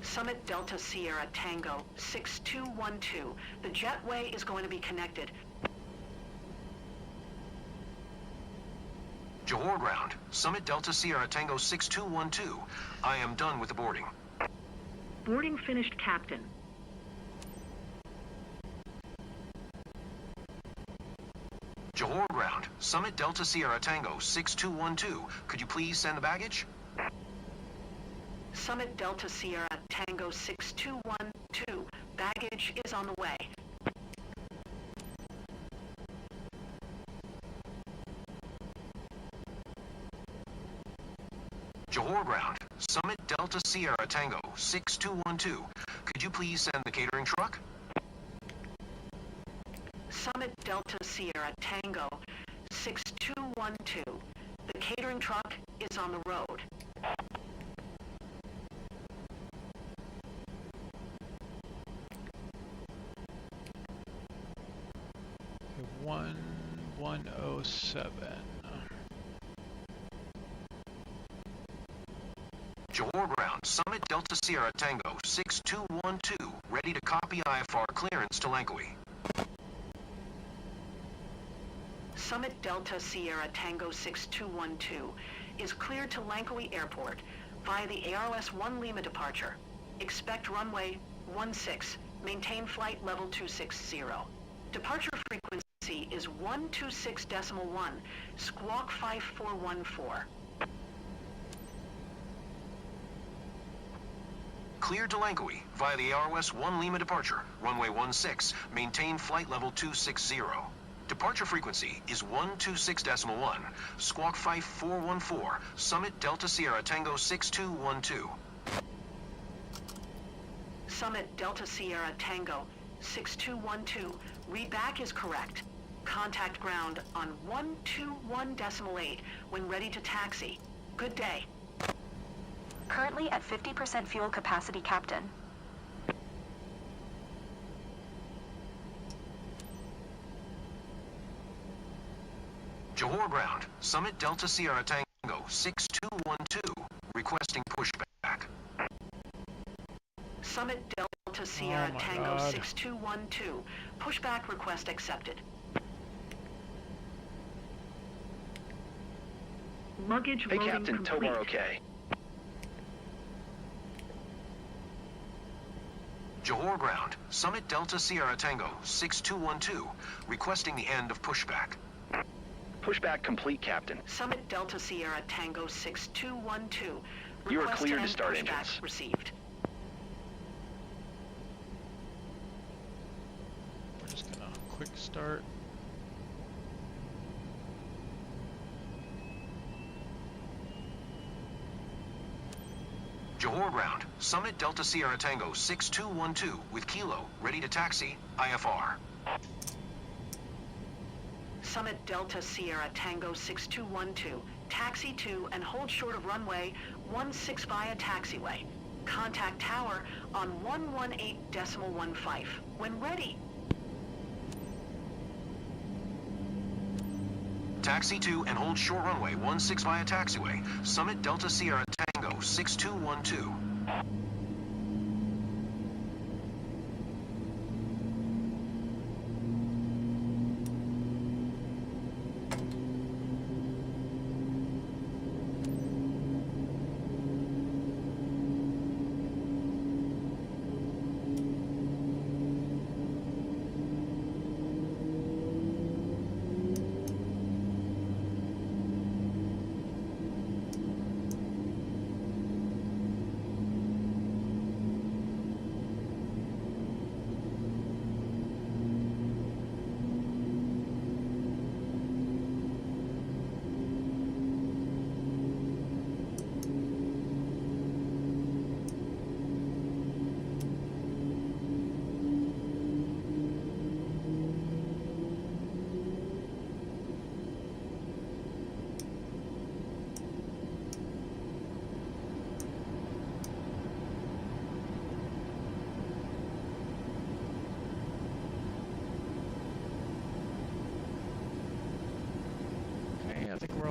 Summit Delta Sierra Tango 6212. The jetway is going to be connected. Johor ground, Summit Delta Sierra Tango 6212. I am done with the boarding. Boarding finished, Captain. Johor ground, Summit Delta Sierra Tango 6212. Could you please send the baggage? Summit Delta Sierra Tango 6212. Baggage is on the way. Johor ground, Summit Delta Sierra Tango 6212. Could you please send the catering truck? Summit Delta Sierra Tango 6212. The catering truck is on the road. Okay, 1107. Johor ground, Summit Delta Sierra Tango 6212. Ready to copy IFR clearance to Langkawi. Summit Delta Sierra Tango 6212 is cleared to Langkawi Airport via the AROS-1 Lima departure. Expect runway 16. Maintain flight level 260. Departure frequency is 126.1, squawk 5414. Cleared to Langkawi via the AROS-1 Lima departure. Runway 16. Maintain flight level 260. Departure frequency is 126.1, squawk 5414, Summit Delta Sierra Tango 6212. Summit Delta Sierra Tango 6212. Read back is correct. Contact ground on 121.8 when ready to taxi. Good day. Currently at 50% fuel capacity, Captain. Johor ground, Summit Delta Sierra Tango 6212, requesting pushback. Summit Delta Sierra my Tango God. 6212. Pushback request accepted. Luggage Hey, loading Captain, complete. Tobar okay. Johor ground, Summit Delta Sierra Tango 6212, requesting the end of pushback. Pushback complete, Captain. Summit Delta Sierra Tango 6212. You are Request clear to end start pushback engines. received. We're just gonna quick start. Johor ground, Summit Delta Sierra Tango 6212 with Kilo, ready to taxi, IFR. Summit Delta Sierra Tango 6212. Taxi to and hold short of runway 16 via taxiway. Contact tower on 118.15. When ready. Taxi to and hold short runway 16 via taxiway, Summit Delta Sierra Tango 6212.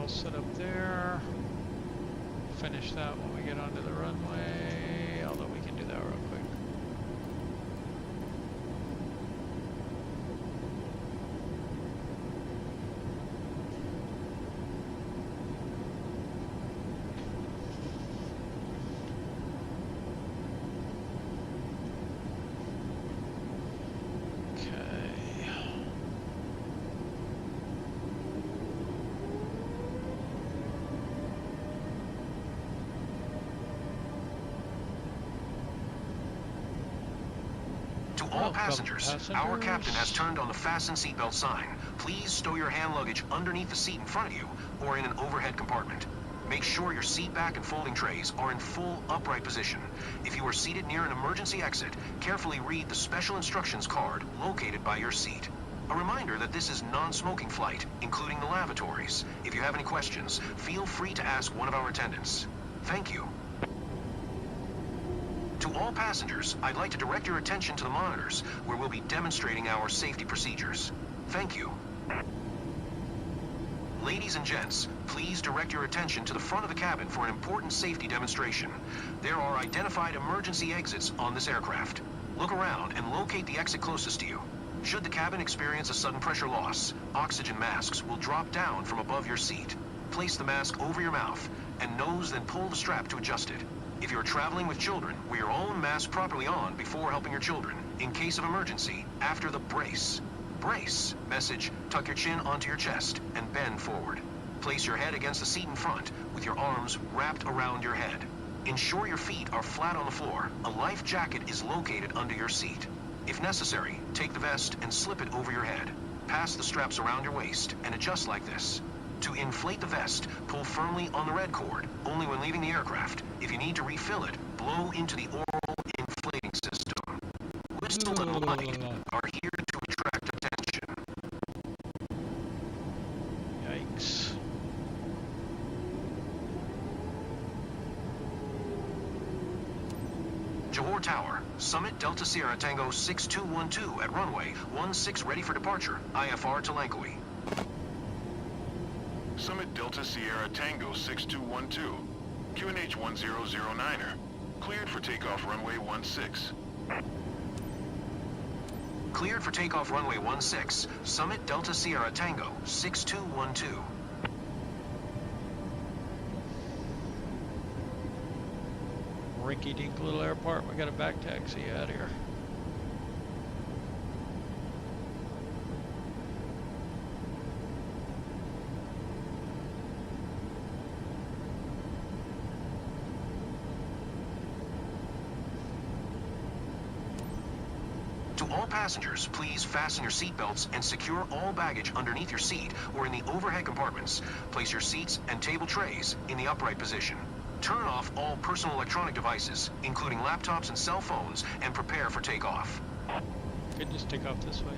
all set up there. Finish that when we get onto the runway, although we can do that real quick. All passengers, our captain has turned on the fasten seatbelt sign. Please stow your hand luggage underneath the seat in front of you or in an overhead compartment. Make sure your seat back and folding trays are in full upright position. If you are seated near an emergency exit, carefully read the special instructions card located by your seat. A reminder that this is non-smoking flight, including the lavatories. If you have any questions, feel free to ask one of our attendants. Thank you. To all passengers, I'd like to direct your attention to the monitors, where we'll be demonstrating our safety procedures. Thank you. Ladies and gents, please direct your attention to the front of the cabin for an important safety demonstration. There are identified emergency exits on this aircraft. Look around and locate the exit closest to you. Should the cabin experience a sudden pressure loss, oxygen masks will drop down from above your seat. Place the mask over your mouth and nose, then pull the strap to adjust it. If you're traveling with children, wear your own mask properly on before helping your children. In case of emergency, after the brace. Brace message, tuck your chin onto your chest and bend forward. Place your head against the seat in front with your arms wrapped around your head. Ensure your feet are flat on the floor. A life jacket is located under your seat. If necessary, take the vest and slip it over your head. Pass the straps around your waist and adjust like this. To inflate the vest, pull firmly on the red cord, only when leaving the aircraft. If you need to refill it, blow into the oral inflating system. Whistle and light are here to attract attention. Yikes. Johor Tower, Summit Delta Sierra Tango 6212 at runway 16 ready for departure, IFR to Langkawi. Summit Delta Sierra Tango 6212, QNH 1009er, cleared for takeoff runway 16. Cleared for takeoff runway 16, Summit Delta Sierra Tango 6212. Rinky-dink little airport, we got a back taxi out here. To all passengers, please fasten your seatbelts and secure all baggage underneath your seat or in the overhead compartments. Place your seats and table trays in the upright position. Turn off all personal electronic devices, including laptops and cell phones, and prepare for takeoff. Could just take off this way.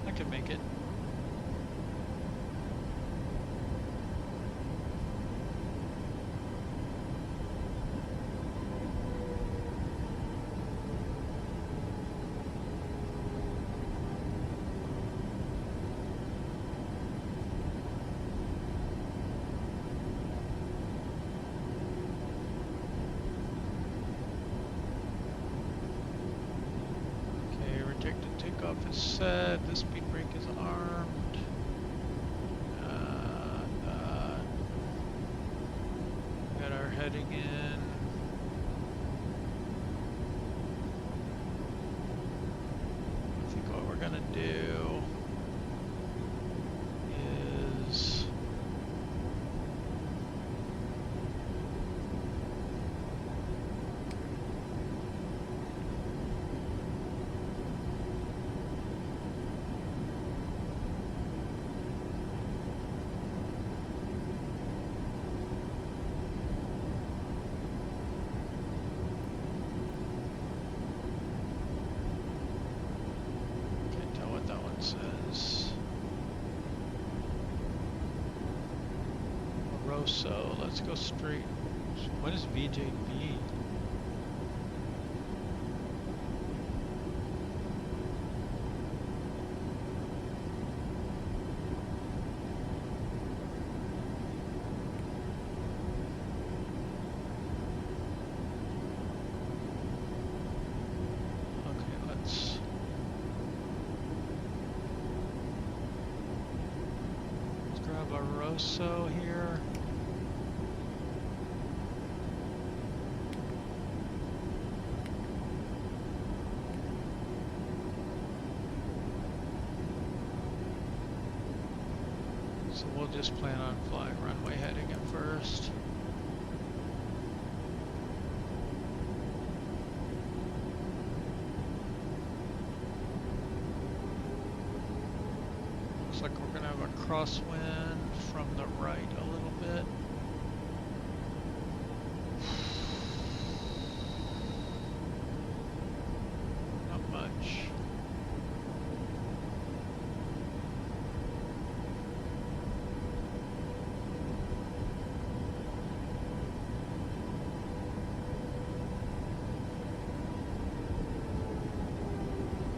I can make it. Takeoff is set. The speed brake is armed. Got our heading in. I think what we're gonna do is says Rosso. Let's go straight. What is VJB? Amoroso here. So we'll just plan on flying runway heading at first. Looks like we're gonna have a crosswind from the right a little bit. Not much.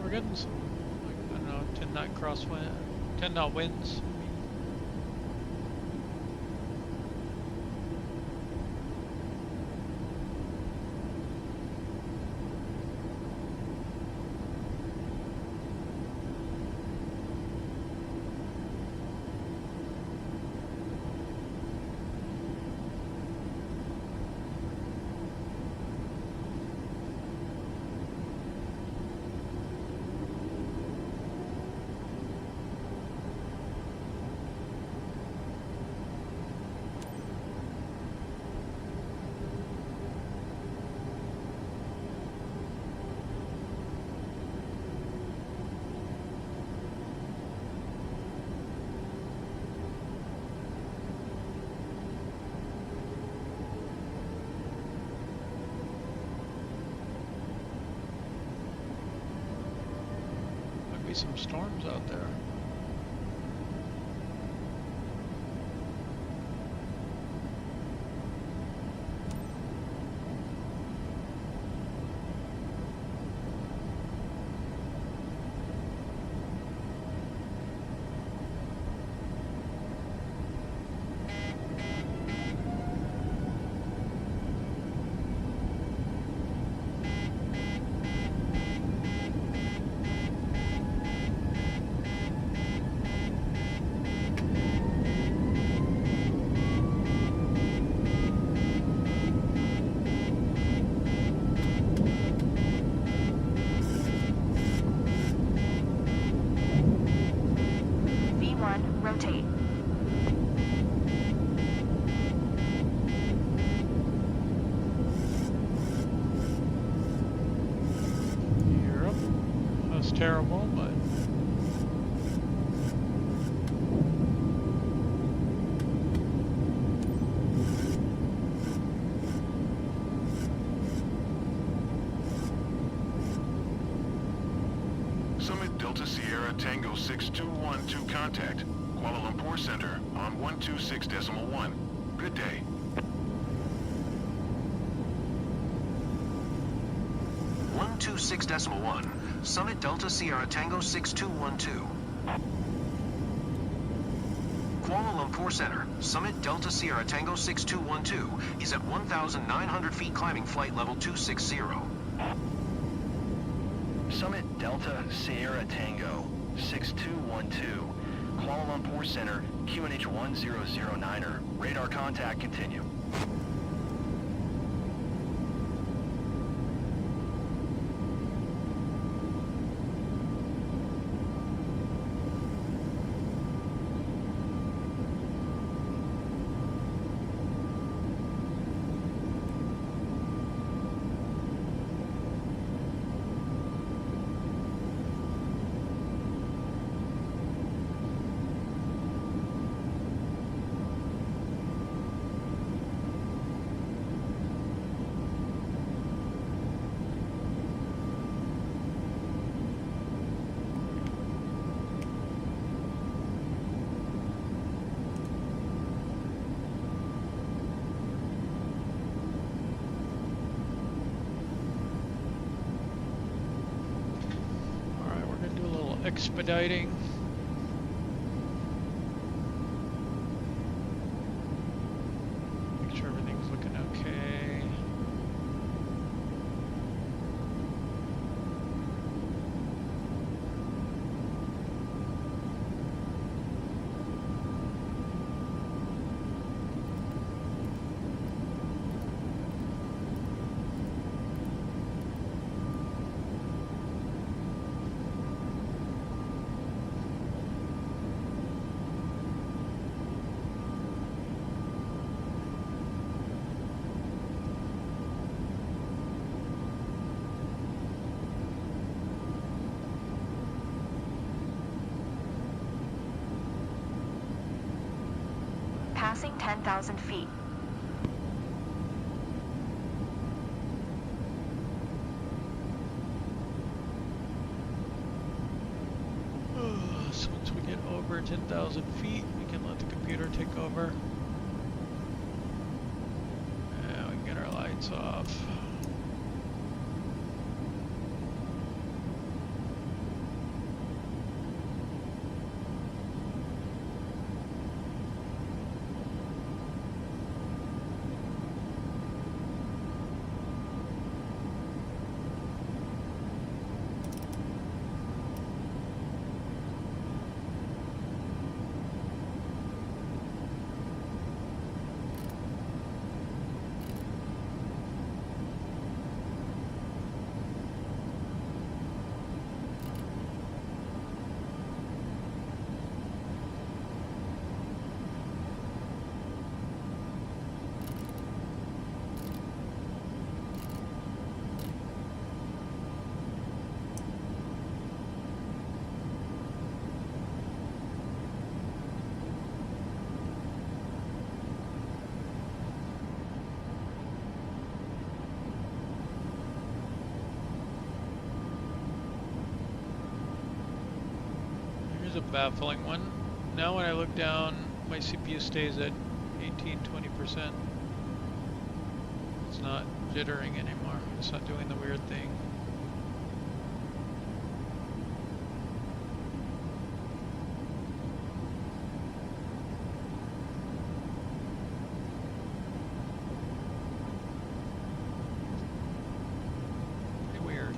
We're getting some, like, I don't know, 10 knot crosswind, 10 knot winds. Some storms out there. Rotate. Europe. That's terrible, but Summit Delta Sierra Tango 6212 contact. Kuala Lumpur Center on 126.1. Good day. One 126.1, Summit Delta Sierra Tango 6212. Kuala Lumpur Center, Summit Delta Sierra Tango 6212 is at 1,900 feet climbing flight level 260. Summit Delta Sierra Tango 6212, Kuala Lumpur Center, QNH 1009er. Radar contact continue. Expediting. Make sure everything's looking okay. Passing 10,000 feet. So once we get over 10,000 feet, we can let the computer take over. And we can get our lights off. Here's a baffling one. Now when I look down, my CPU stays at 18-20%. It's not jittering anymore. It's not doing the weird thing. Pretty weird.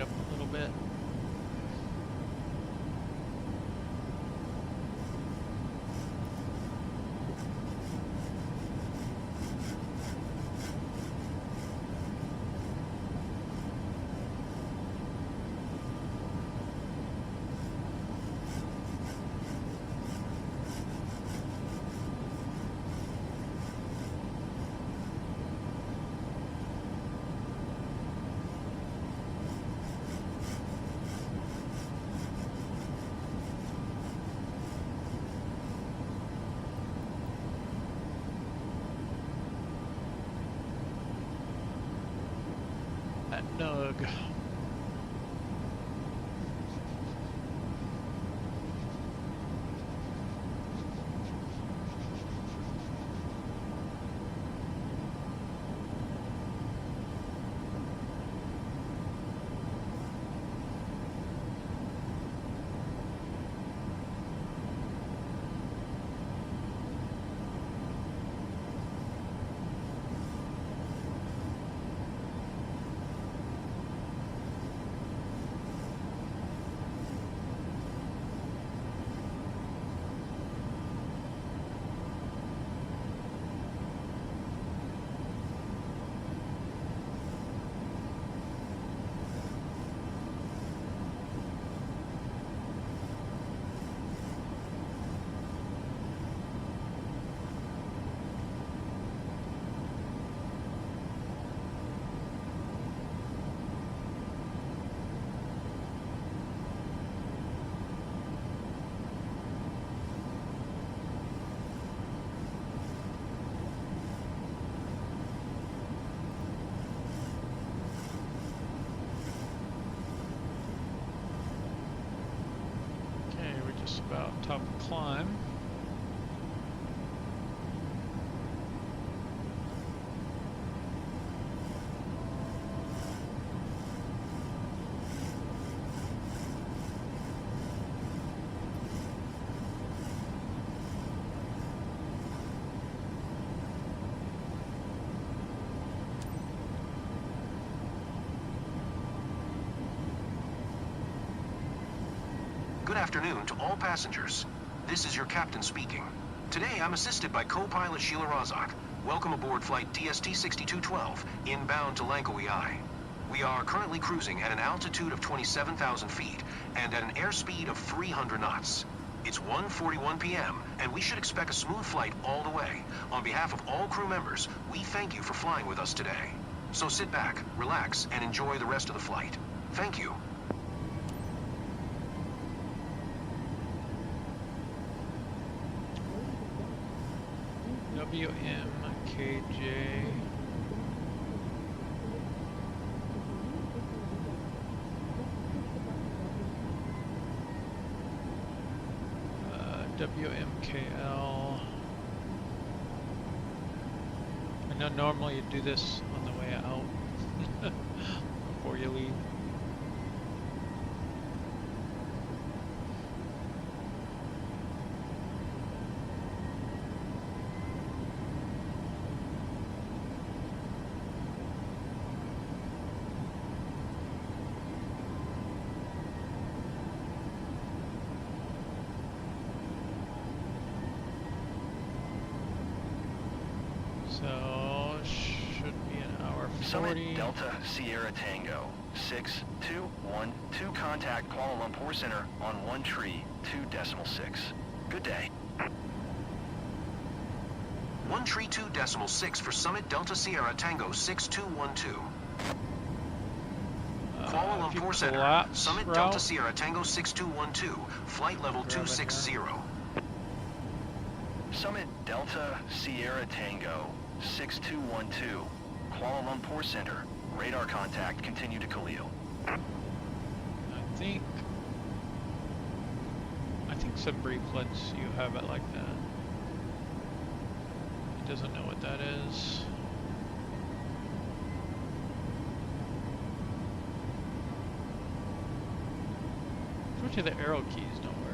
Up a little bit. Nug. About top of climb. Good afternoon to all passengers. This is your captain speaking. Today, I'm assisted by co-pilot Sheila Rozak. Welcome aboard flight DST-6212, inbound to Langkawi. We are currently cruising at an altitude of 27,000 feet and at an airspeed of 300 knots. It's 1:41 p.m. and we should expect a smooth flight all the way. On behalf of all crew members, we thank you for flying with us today. So sit back, relax, and enjoy the rest of the flight. Thank you. WMKJ. WMKL. I know normally you do this on the way out before you leave. So, should be an hour 40. Summit Delta Sierra Tango 6212, contact Kuala Lumpur Center on 132.6. Good day. 132.6 for Summit Delta Sierra Tango 6212. Kuala If you Lumpur Center, collapse Summit route, Delta Sierra Tango 6212, flight level 260. Summit Delta Sierra Tango 6212, Kuala Lumpur Center. Radar contact, continue to Khalil. I think some brief lets you have it like that. It doesn't know what that is. Unfortunately, the arrow keys don't work.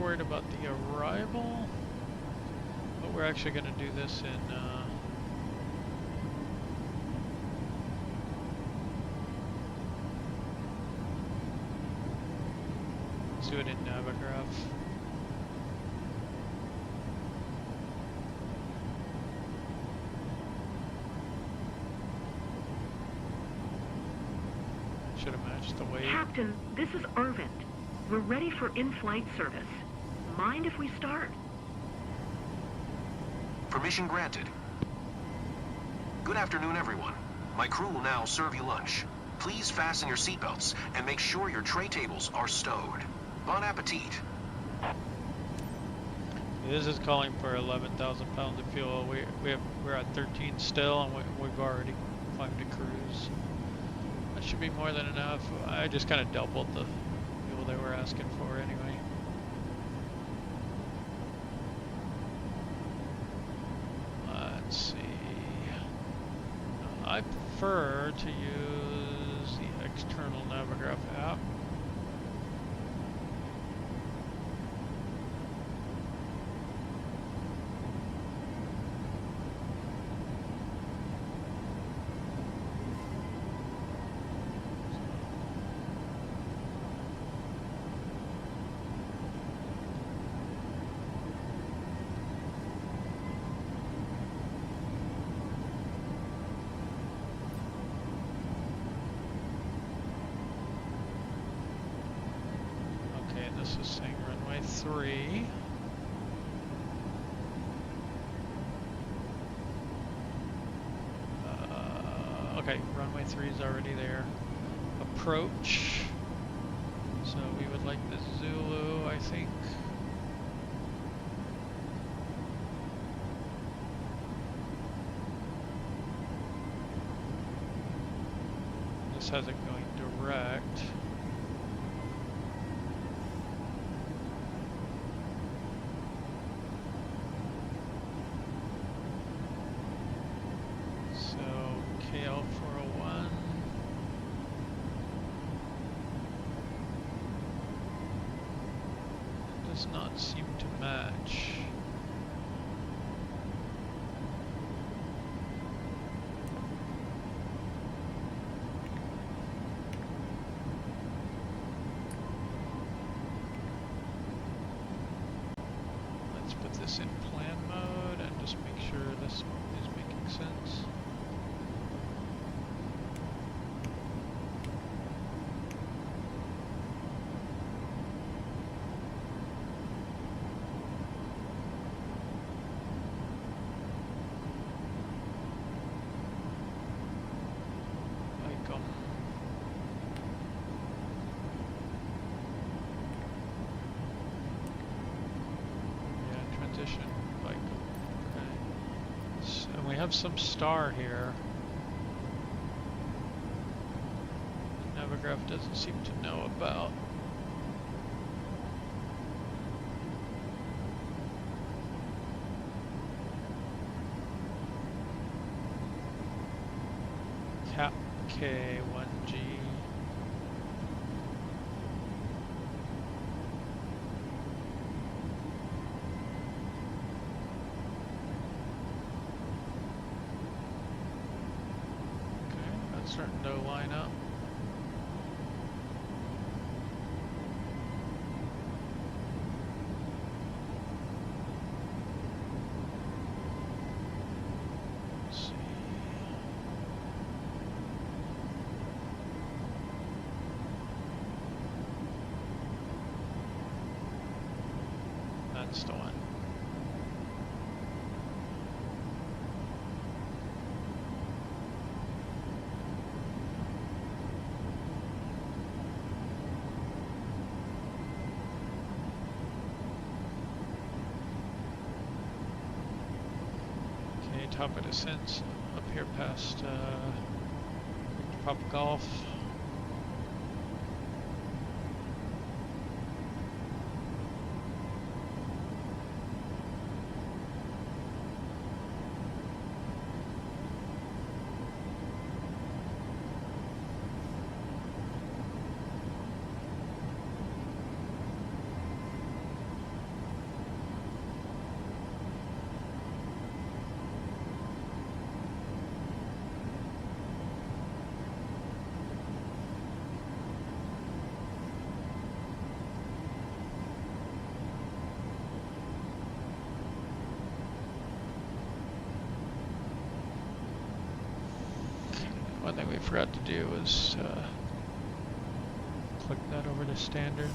Worried about the arrival, but we're actually going to do this in let's do it in Navigraph. Should have matched the weight. Captain, this is Arvind. We're ready for in-flight service. Mind if we start? Permission granted. Good afternoon, everyone. My crew will now serve you lunch. Please fasten your seatbelts and make sure your tray tables are stowed. Bon appetit. This is calling for 11,000 pounds of fuel. We're at 13 still, and we've already climbed to cruise. That should be more than enough. I just kind of doubled the fuel they were asking for anyway. Let's see. I prefer to use the external Navigraph app. This is saying runway 3. Okay, runway 3 is already there. Approach. So we would like the Zulu, I think. This has it going direct. KL401. does not seem to match. Let's put this in plan mode and just make sure this is making sense. Like, okay. So we have some star here. Navigraph doesn't seem to know about. Cap K1G. Starting to line up. Let's see. That's the one. Top of descent up here past Pop Golf. One thing we forgot to do was click that over to standard.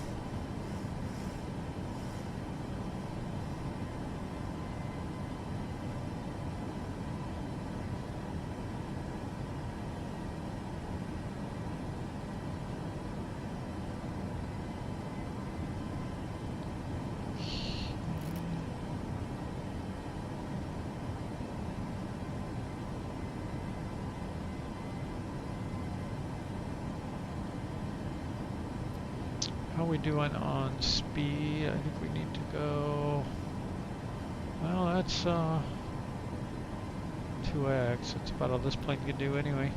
How are we doing on speed? I think we need to go, well, that's 2x. That's about all this plane can do anyway.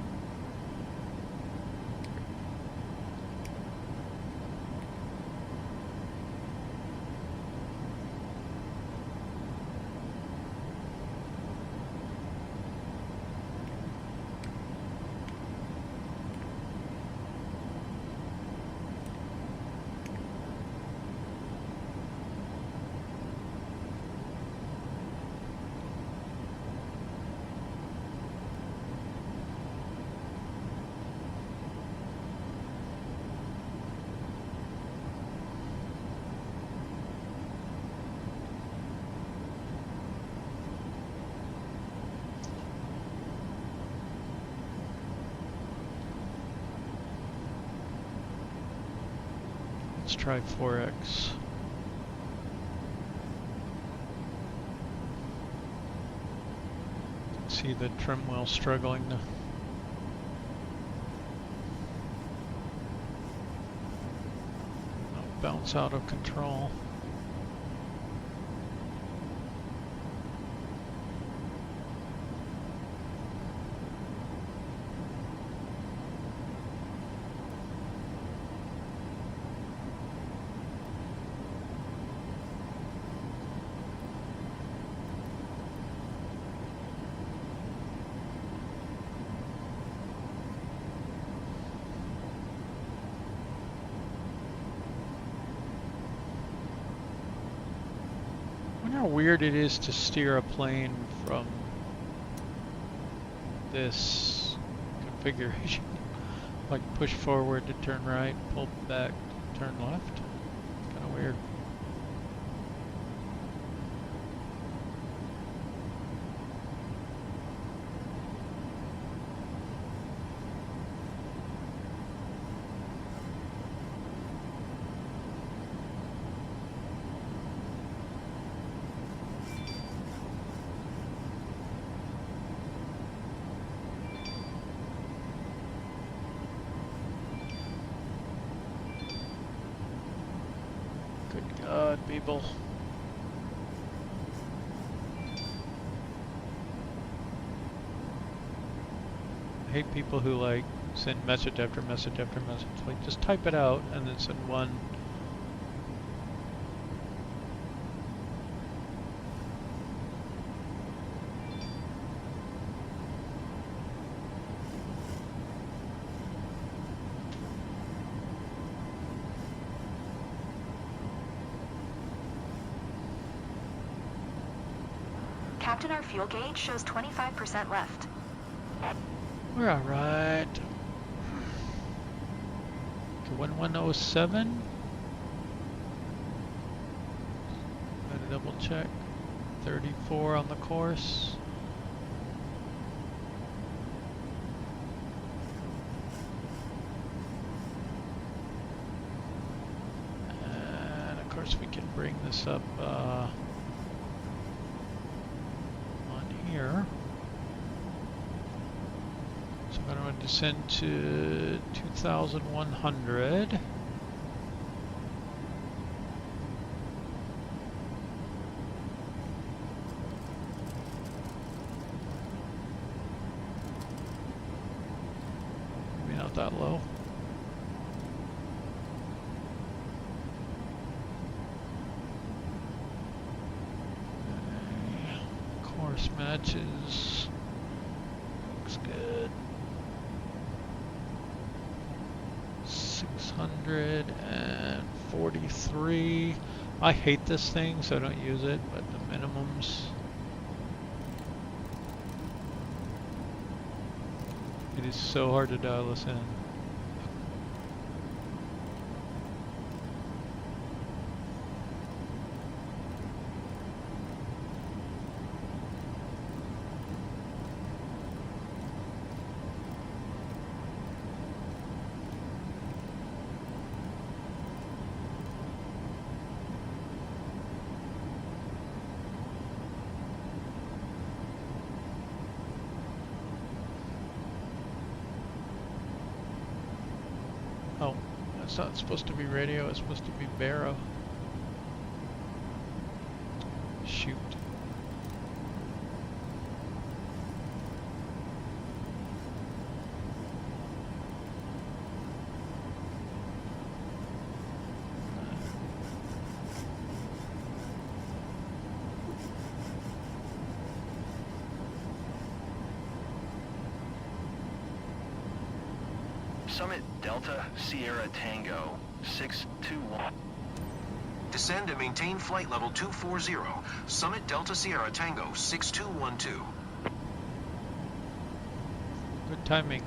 Let's try 4x. See the trim wheel struggling to bounce out of control. how weird it is to steer a plane from this configuration. Like push forward to turn right, pull back to turn left. Kind of weird. Good God, people. I hate people who like send message after message after message. Like just type it out and then send one. Captain, our fuel gauge shows 25% left. We're alright. 1107. Gotta double check. 34 on the course. And of course we can bring this up on here. So I'm going to descend to 2,100. Maybe not that low. Course matches. Looks good. 643. I hate this thing, so I don't use it, but the minimums. It is so hard to dial this in. Oh, that's not supposed to be radio, it's supposed to be Barrow. Shoot. Summit Delta Sierra Tango 621. Descend and maintain flight level 240. Summit Delta Sierra Tango 6212. Good timing.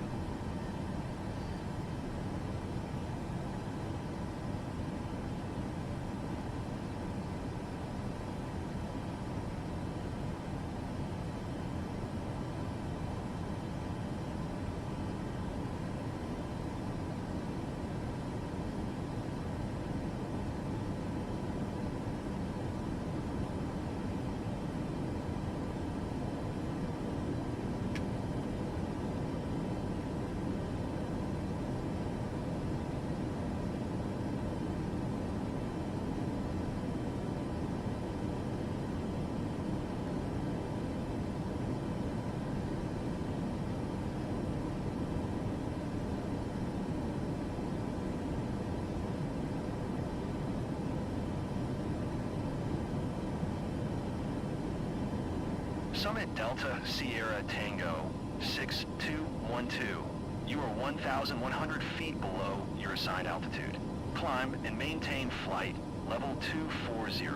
Summit Delta Sierra Tango 6212. You are 1,100 feet below your assigned altitude. Climb and maintain flight level 240.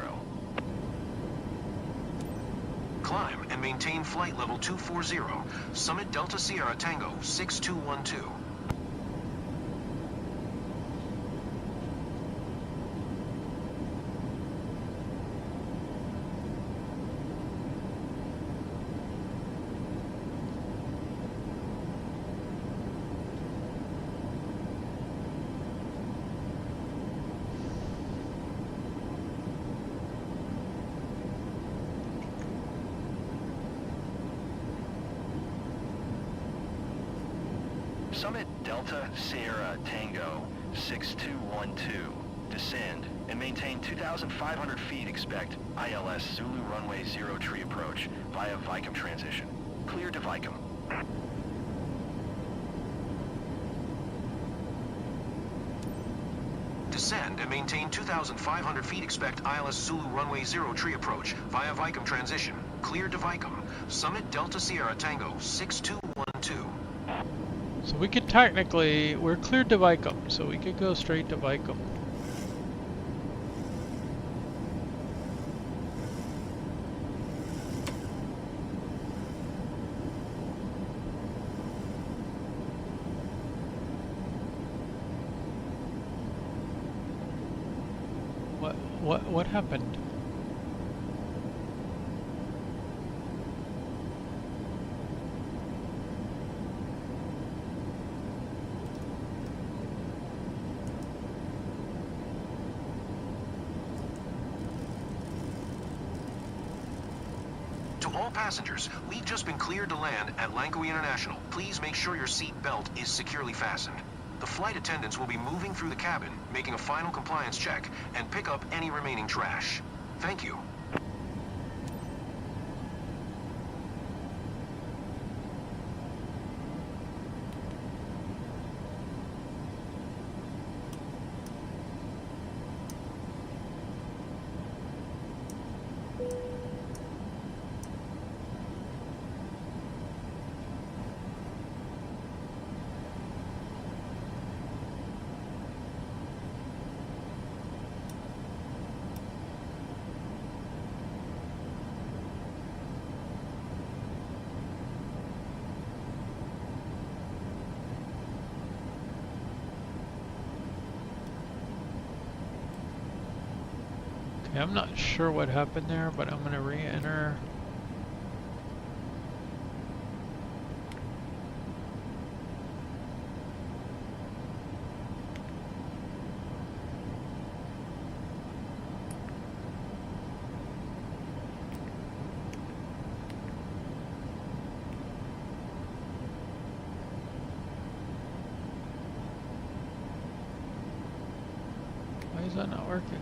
Climb and maintain flight level 240. Summit Delta Sierra Tango 6212. Summit Delta Sierra Tango 6212. Descend and maintain 2,500 feet. Expect ILS Zulu runway 0 tree approach via Vicum transition. Clear to Vicum. Descend and maintain 2,500 feet. Expect ILS Zulu runway 0 tree approach via Vicum transition. Clear to Vicum. Summit Delta Sierra Tango 6212. So we could technically, we're cleared to Vicum, so we could go straight to Vicum. What happened? To all passengers, we've just been cleared to land at Lancawi International. Please make sure your seat belt is securely fastened. The flight attendants will be moving through the cabin, making a final compliance check, and pick up any remaining trash. Thank you. I'm not sure what happened there, but I'm gonna re-enter. Why is that not working?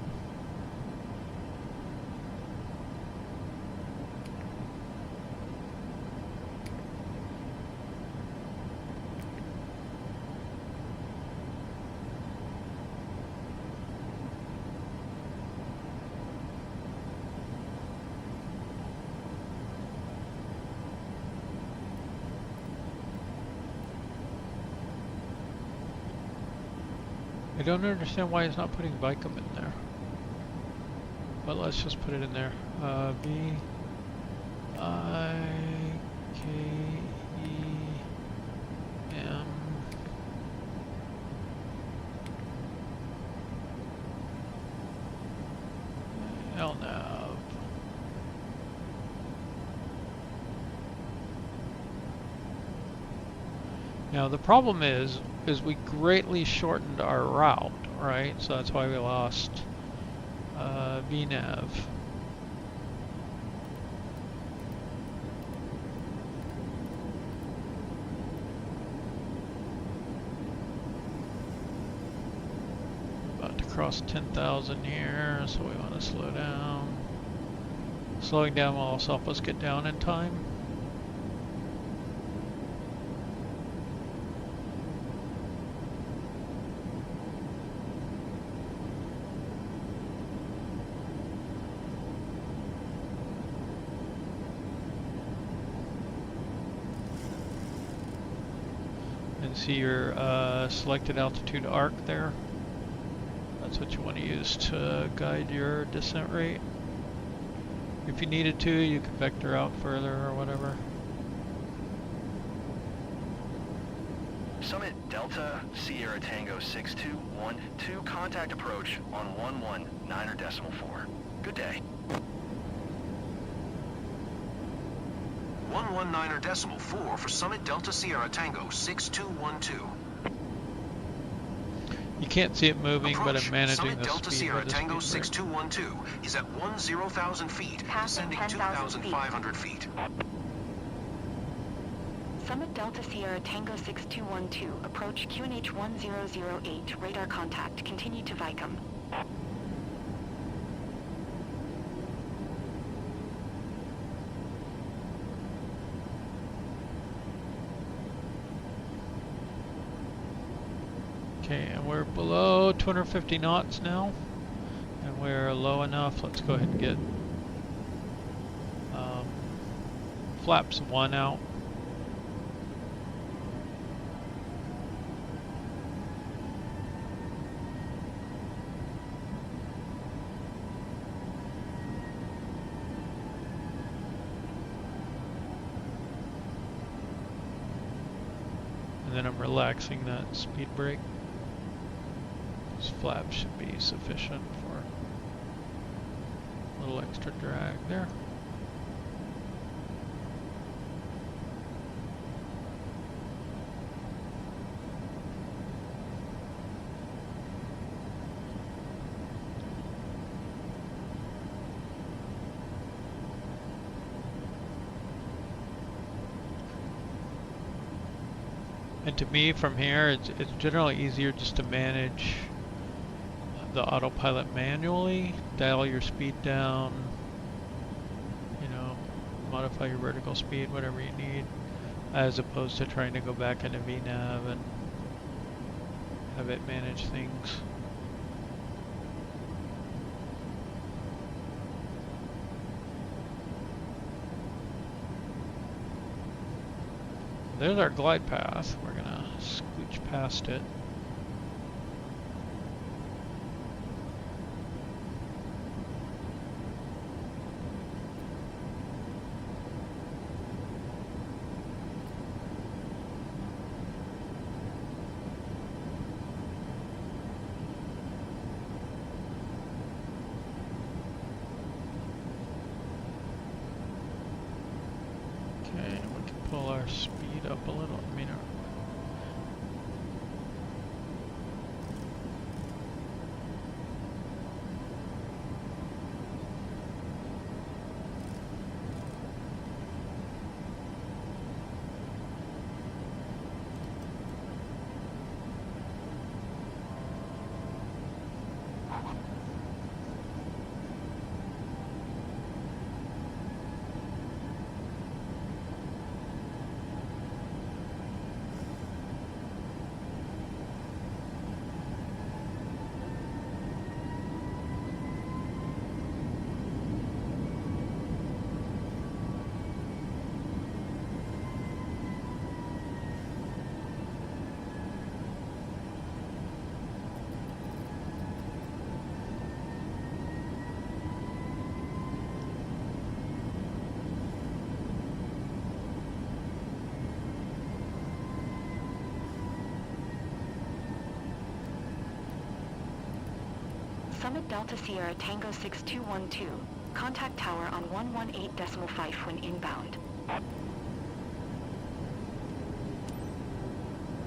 I don't understand why it's not putting Vicum in there. But let's just put it in there. V-I-K-E-M. LNAV. Now the problem is we greatly shortened our route, right? So that's why we lost VNAV. About to cross 10,000 here, so we want to slow down. Slowing down will also help us get down in time. See your selected altitude arc there. That's what you want to use to guide your descent rate. If you needed to, you could vector out further or whatever. Summit Delta Sierra Tango 6212, contact approach on 119.4. Good day. 119.4 for Summit Delta Sierra Tango 6212. You can't see it moving, but I'm managing Summit the Delta speed Sierra with the Tango speed brake. 6212 is at 10,000 feet, Passing descending 10,000 2,500 feet. Summit Delta Sierra Tango 6212, approach QNH 1008, radar contact, continue to Vicom. Okay, and we're below 250 knots now, and we're low enough. Let's go ahead and get flaps 1 out. And then I'm relaxing that speed brake. This flap should be sufficient for a little extra drag there. And to me, from here, it's generally easier just to manage the autopilot manually, dial your speed down, you know, modify your vertical speed, whatever you need, as opposed to trying to go back into VNav and have it manage things. There's our glide path. We're gonna scooch past it. Okay, we can pull our speed up a little. I mean, Summit Delta Sierra Tango 6212, contact tower on 118.5 when inbound.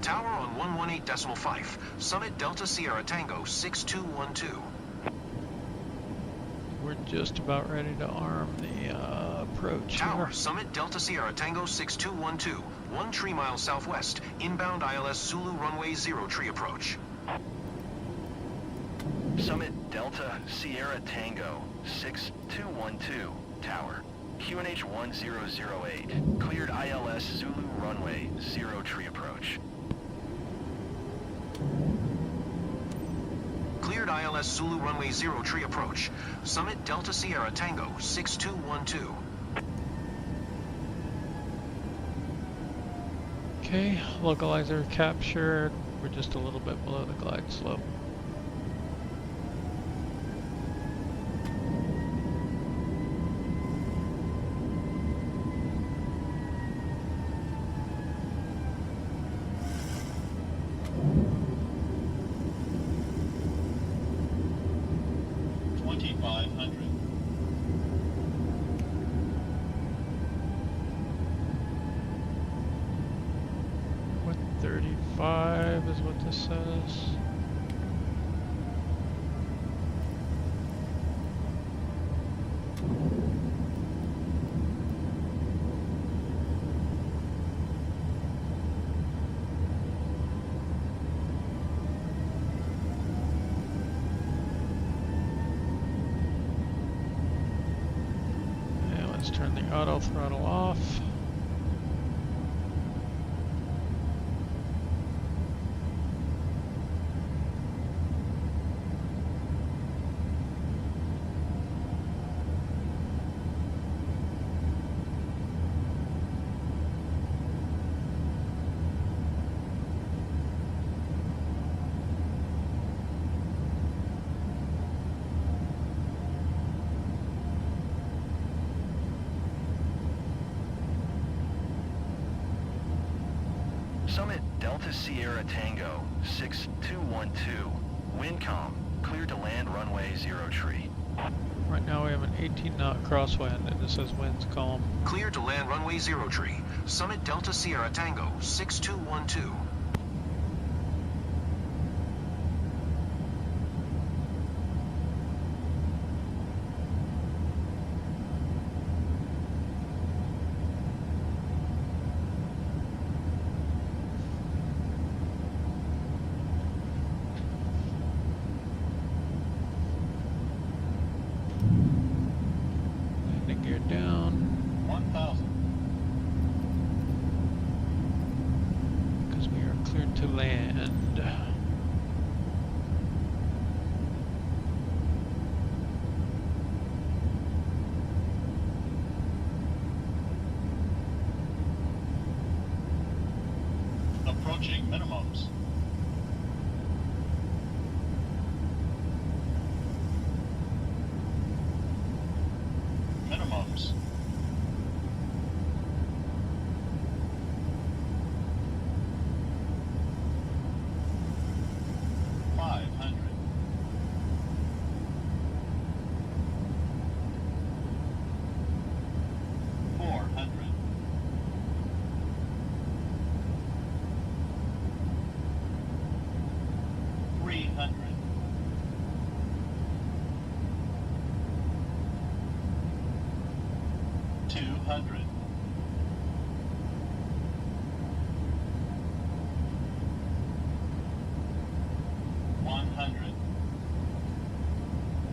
Tower on 118.5, Summit Delta Sierra Tango 6212. we're just about ready to arm the approach Tower, here. Summit Delta Sierra Tango 6212, 1 tree mile southwest, inbound ILS Zulu runway 0 tree approach. Summit Delta Sierra Tango 6212, tower. QNH 1008, cleared ILS Zulu runway 0 tree approach. Cleared ILS Zulu runway 0 tree approach. Summit Delta Sierra Tango 6212. Okay, localizer captured. We're just a little bit below the glide slope. 5 is what this says. And let's turn the auto throttle off. Summit Delta Sierra Tango 6212. Windcom. Clear to land runway 0 tree. Right now we have an 18 knot crosswind and it says winds calm. Clear to land runway 0 tree. Summit Delta Sierra Tango 6212. Landing gear down. 1,000. Because we are cleared to land. Approaching minimums. Minimums.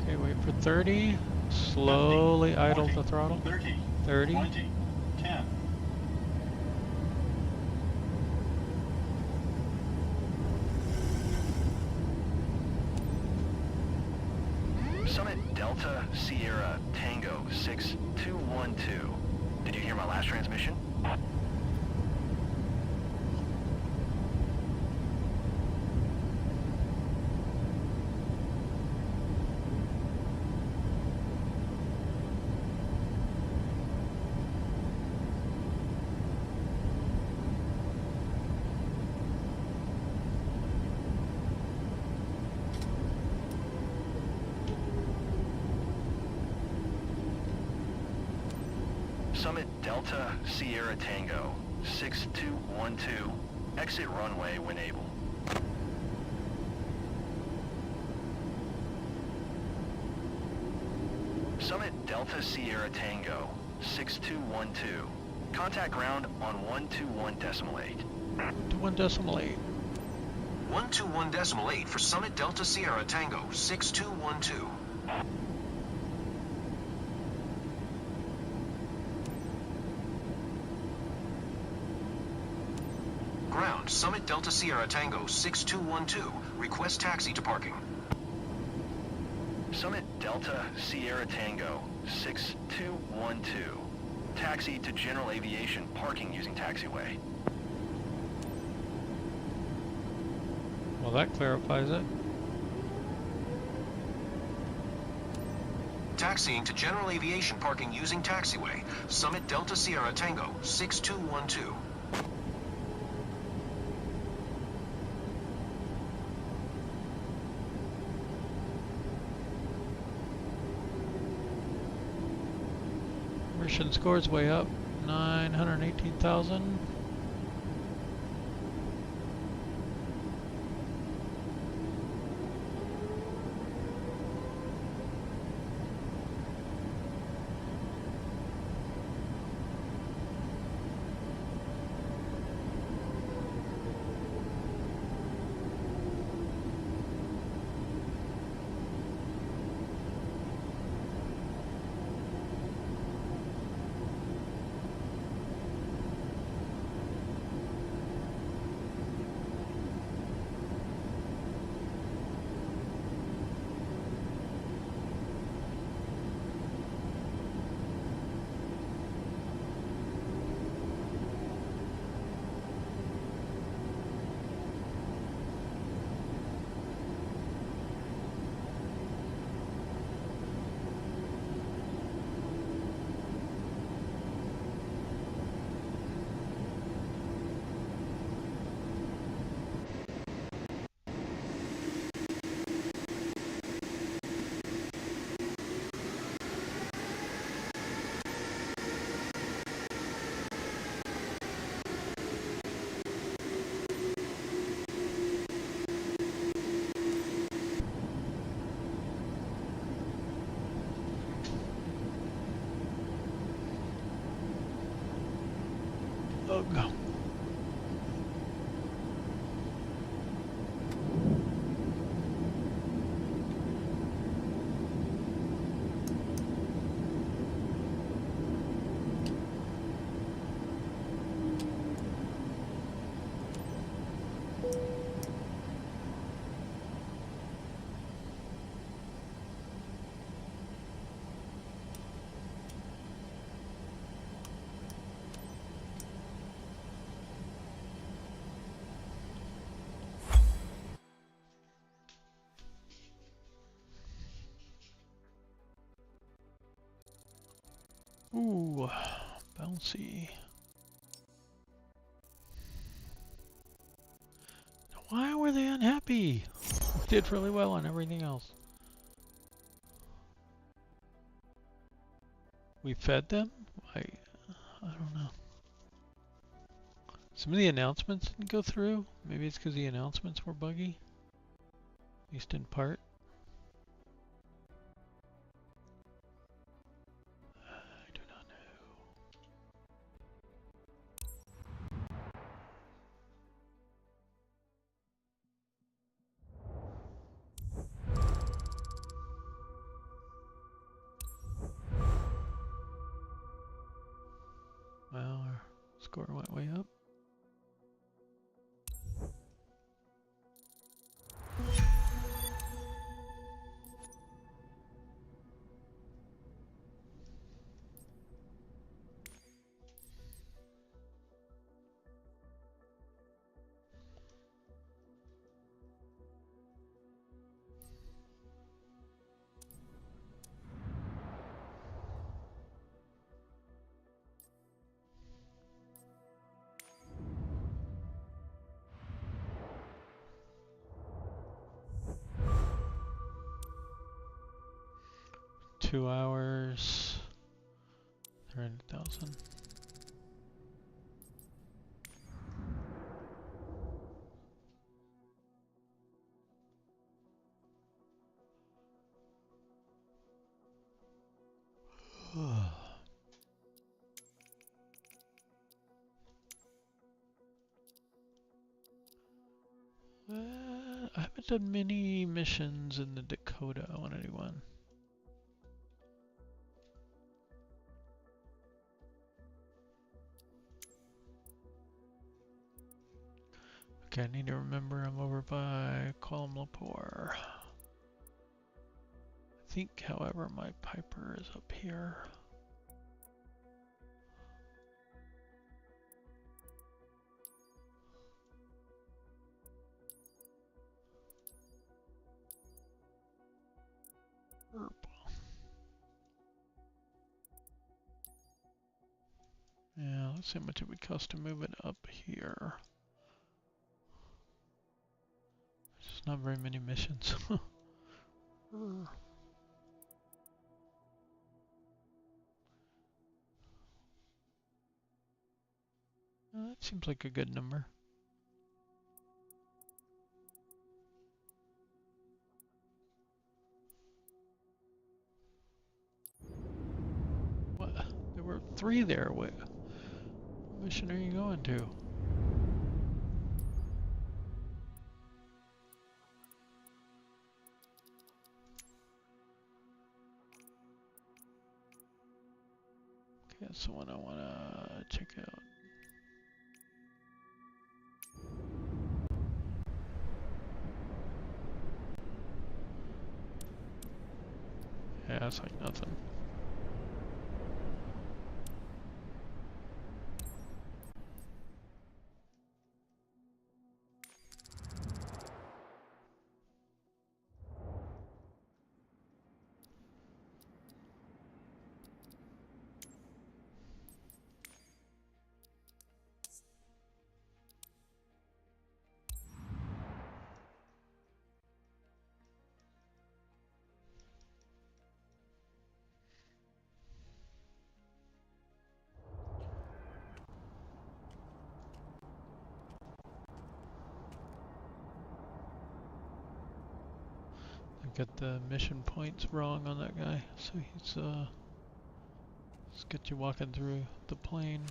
Okay, wait for 30. Slowly idle the throttle. 30. 30. 20. 10. Summit Delta Sierra Tango 6212. Did you hear my last transmission? Summit Delta Sierra Tango 6212. Exit runway when able. Summit Delta Sierra Tango 6212. Contact ground on 121.8. To 1.8. 121.8 for Summit Delta Sierra Tango 6212. Ground, Summit Delta Sierra Tango 6212. Request taxi to parking. Summit Delta Sierra Tango 6212. Taxi to general aviation parking using taxiway. Well, that clarifies it. Taxiing to general aviation parking using taxiway. Summit Delta Sierra Tango 6212. Mission scores way up. 918,000. Ugh. Ooh, bouncy. Why were they unhappy? We did really well on everything else. We fed them? I don't know. Some of the announcements didn't go through. Maybe it's because the announcements were buggy. At least in part. I do not know. Well, our score went way up. Two hours. 300,000. I haven't done many missions in the Dakota. I want to do one. Okay, I need to remember I'm over by Kuala Lumpur. I think, however, my Piper is up here. Yeah, let's see how much it would cost to move it up here. There's not very many missions. That seems like a good number. What? There were 3 there. What mission are you going to? Okay, that's the one I want to check out. Yeah, it's like nothing. I got the mission points wrong on that guy, so he's let's get you walking through the plane.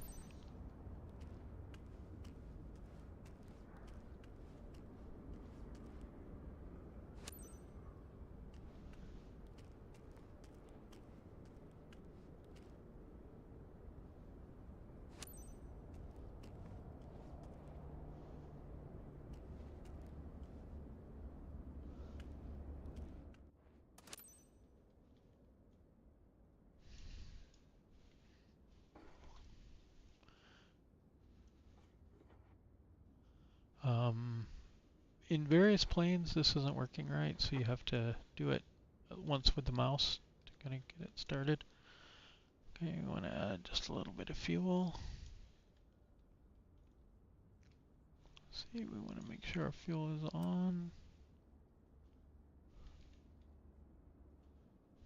In various planes, this isn't working right, so you have to do it once with the mouse to kind of get it started. Okay, we want to add just a little bit of fuel. See, we want to make sure our fuel is on.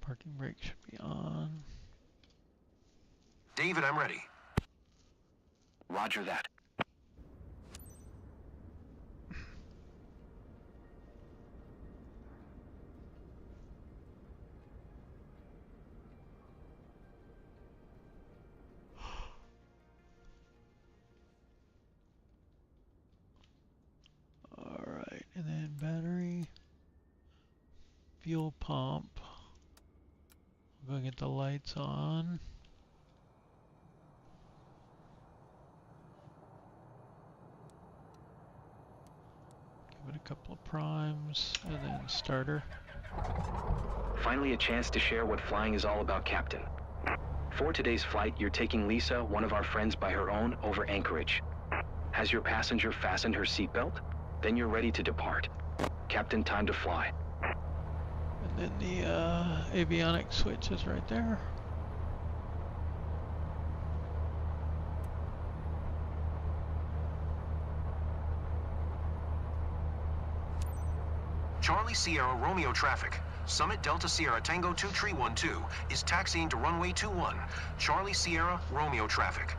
Parking brake should be on. David, I'm ready. Roger that. Alright, and then battery, fuel pump. We'll go get the lights on. Give it a couple of primes, and then starter. Finally a chance to share what flying is all about, Captain. For today's flight, you're taking Lisa, one of our friends by her own, over Anchorage. Has your passenger fastened her seatbelt? Then you're ready to depart. Captain, time to fly. And then the avionics switch is right there. Charlie Sierra Romeo traffic. Summit Delta Sierra Tango 2312 is taxiing to runway 21. Charlie Sierra Romeo traffic.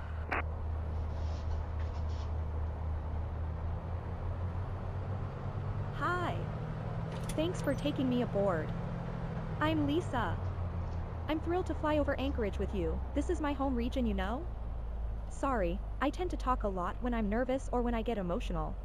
Hi. Thanks for taking me aboard. I'm Lisa. I'm thrilled to fly over Anchorage with you. This is my home region, you know? Sorry, I tend to talk a lot when I'm nervous or when I get emotional.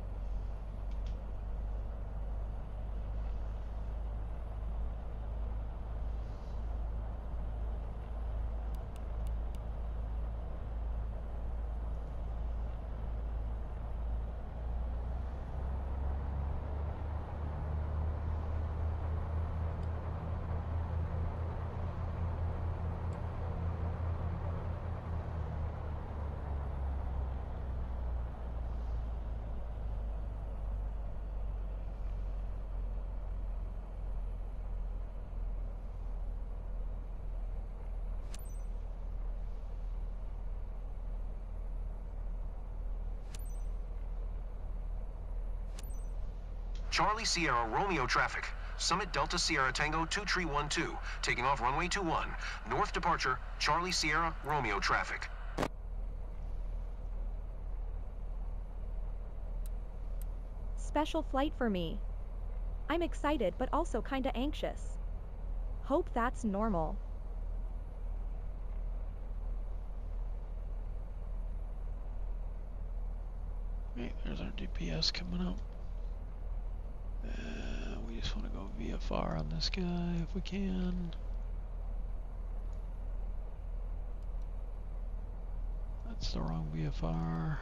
Charlie Sierra Romeo traffic. Summit Delta Sierra Tango 2312, taking off runway 21. North departure, Charlie Sierra Romeo traffic. Special flight for me. I'm excited but also kinda anxious. Hope that's normal. Okay, there's our GPS coming up. We just want to go VFR on this guy if we can. That's the wrong VFR.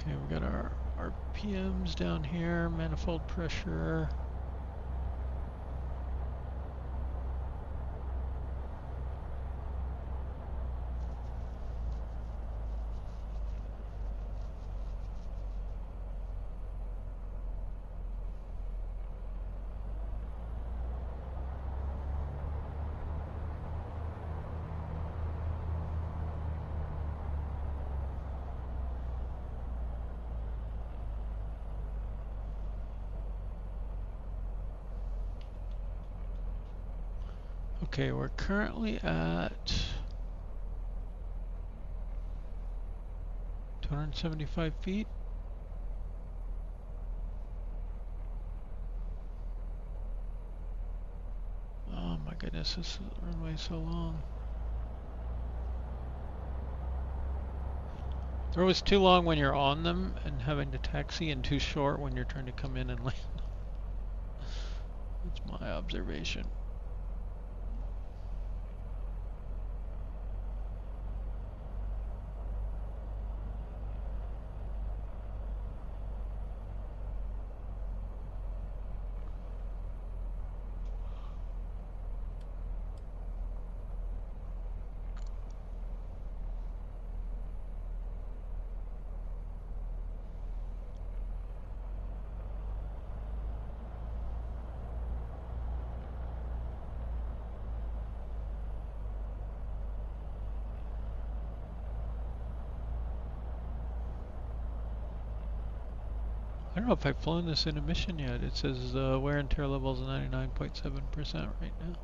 Okay, we got our RPMs down here, manifold pressure. Okay, we're currently at 275 feet. goodness, this runway's so long. They're always too long when you're on them and having to taxi, and too short when you're trying to come in and land. That's my observation. I don't know if I've flown this in a mission yet. It says wear and tear level is 99.7% right now.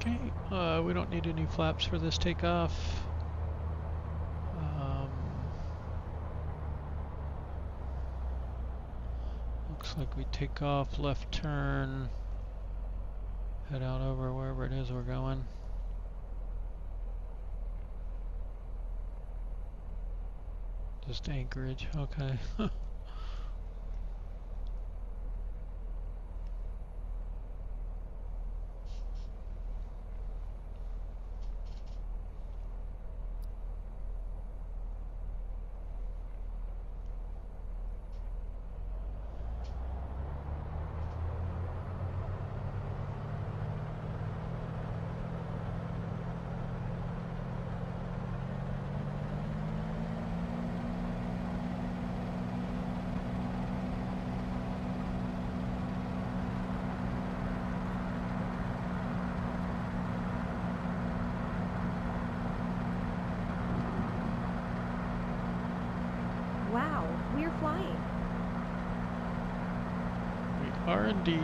Okay, we don't need any flaps for this takeoff. Looks like we take off, left turn, head out over wherever it is we're going. Just Anchorage, okay. Wow, we're flying. We are indeed.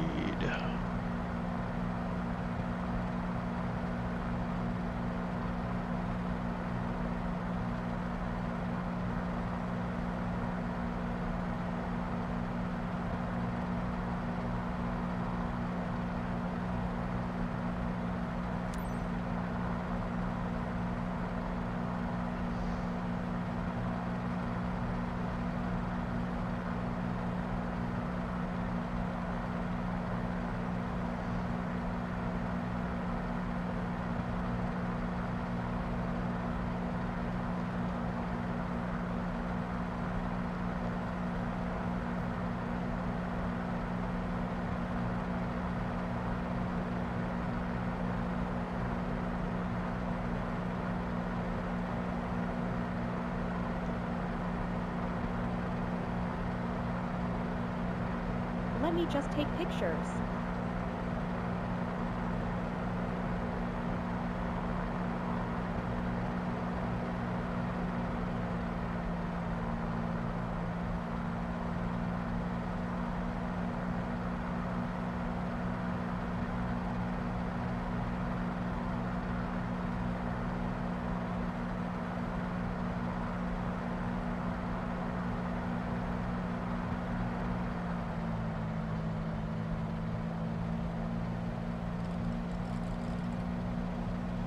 Let me just take pictures.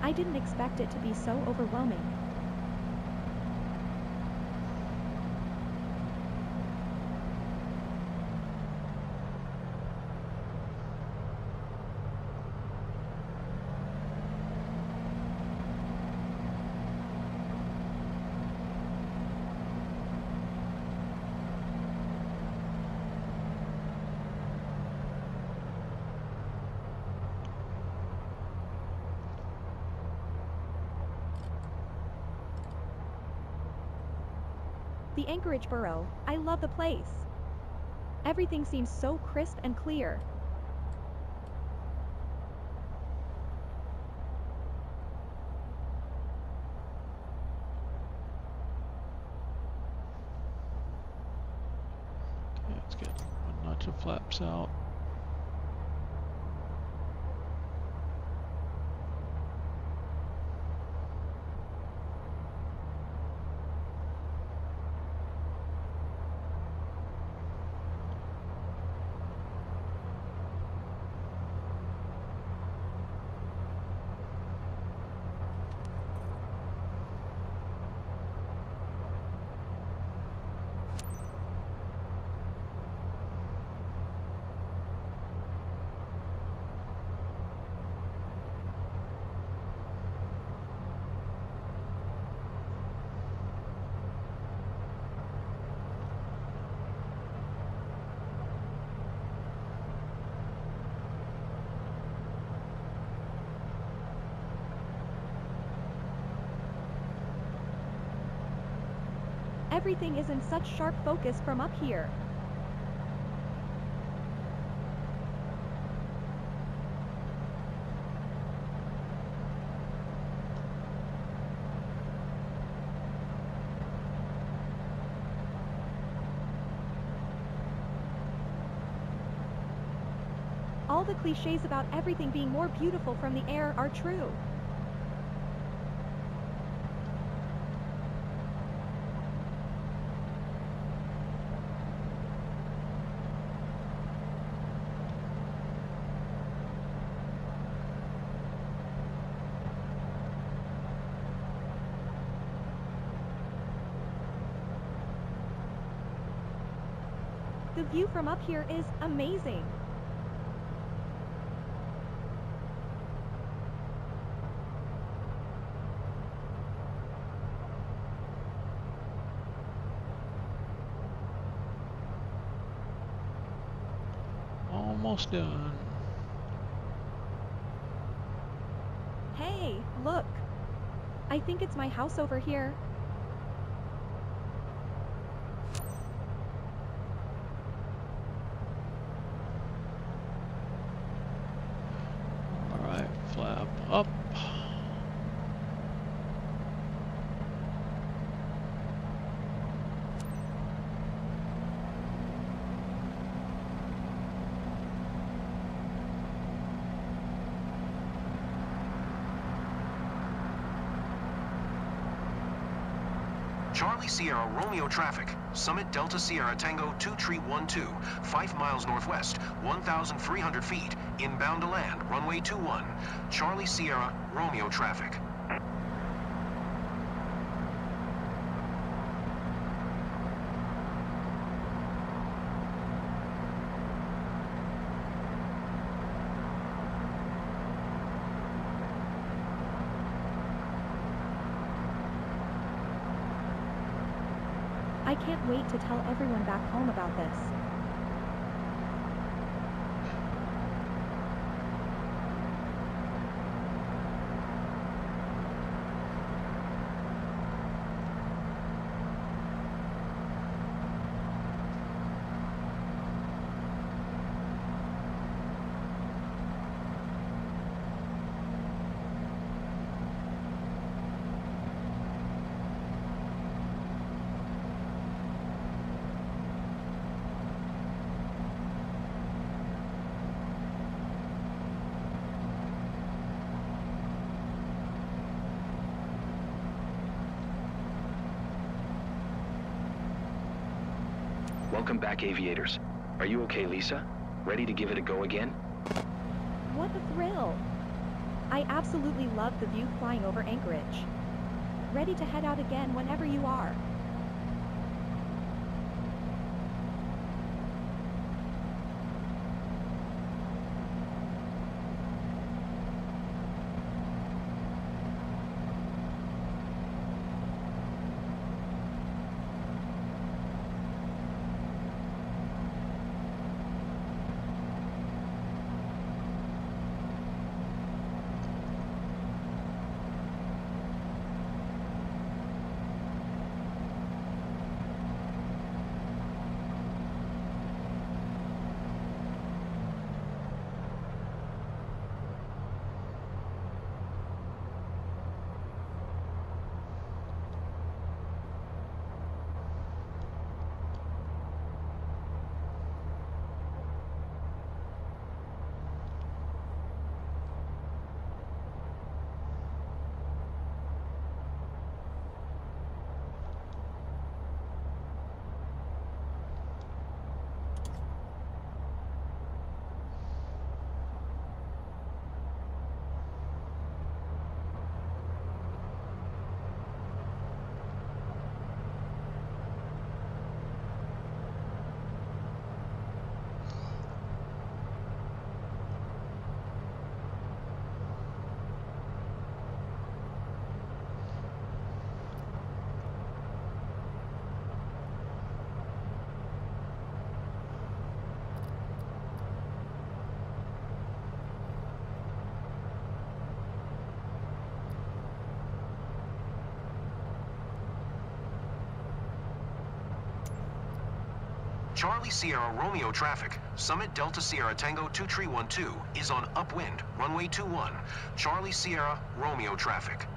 I didn't expect it to be so overwhelming. The Anchorage Borough, I love the place. Everything seems so crisp and clear. Okay, let's get one notch of flaps out. Everything is in such sharp focus from up here. All the cliches about everything being more beautiful from the air are true. The view from up here is amazing. Almost done. Hey, look. I think it's my house over here. Alright, flap up. Charlie Sierra Romeo traffic. Summit Delta Sierra Tango 2312, 5 miles northwest, 1,300 feet, inbound to land, runway 21. Charlie Sierra Romeo traffic. I can't wait to tell everyone back home about this. Welcome back, aviators. Are you okay, Lisa? Ready to give it a go again? What a thrill! I absolutely love the view flying over Anchorage. Ready to head out again whenever you are. Charlie Sierra Romeo traffic, Summit Delta Sierra Tango 2312 is on upwind, runway 21. Charlie Sierra Romeo traffic.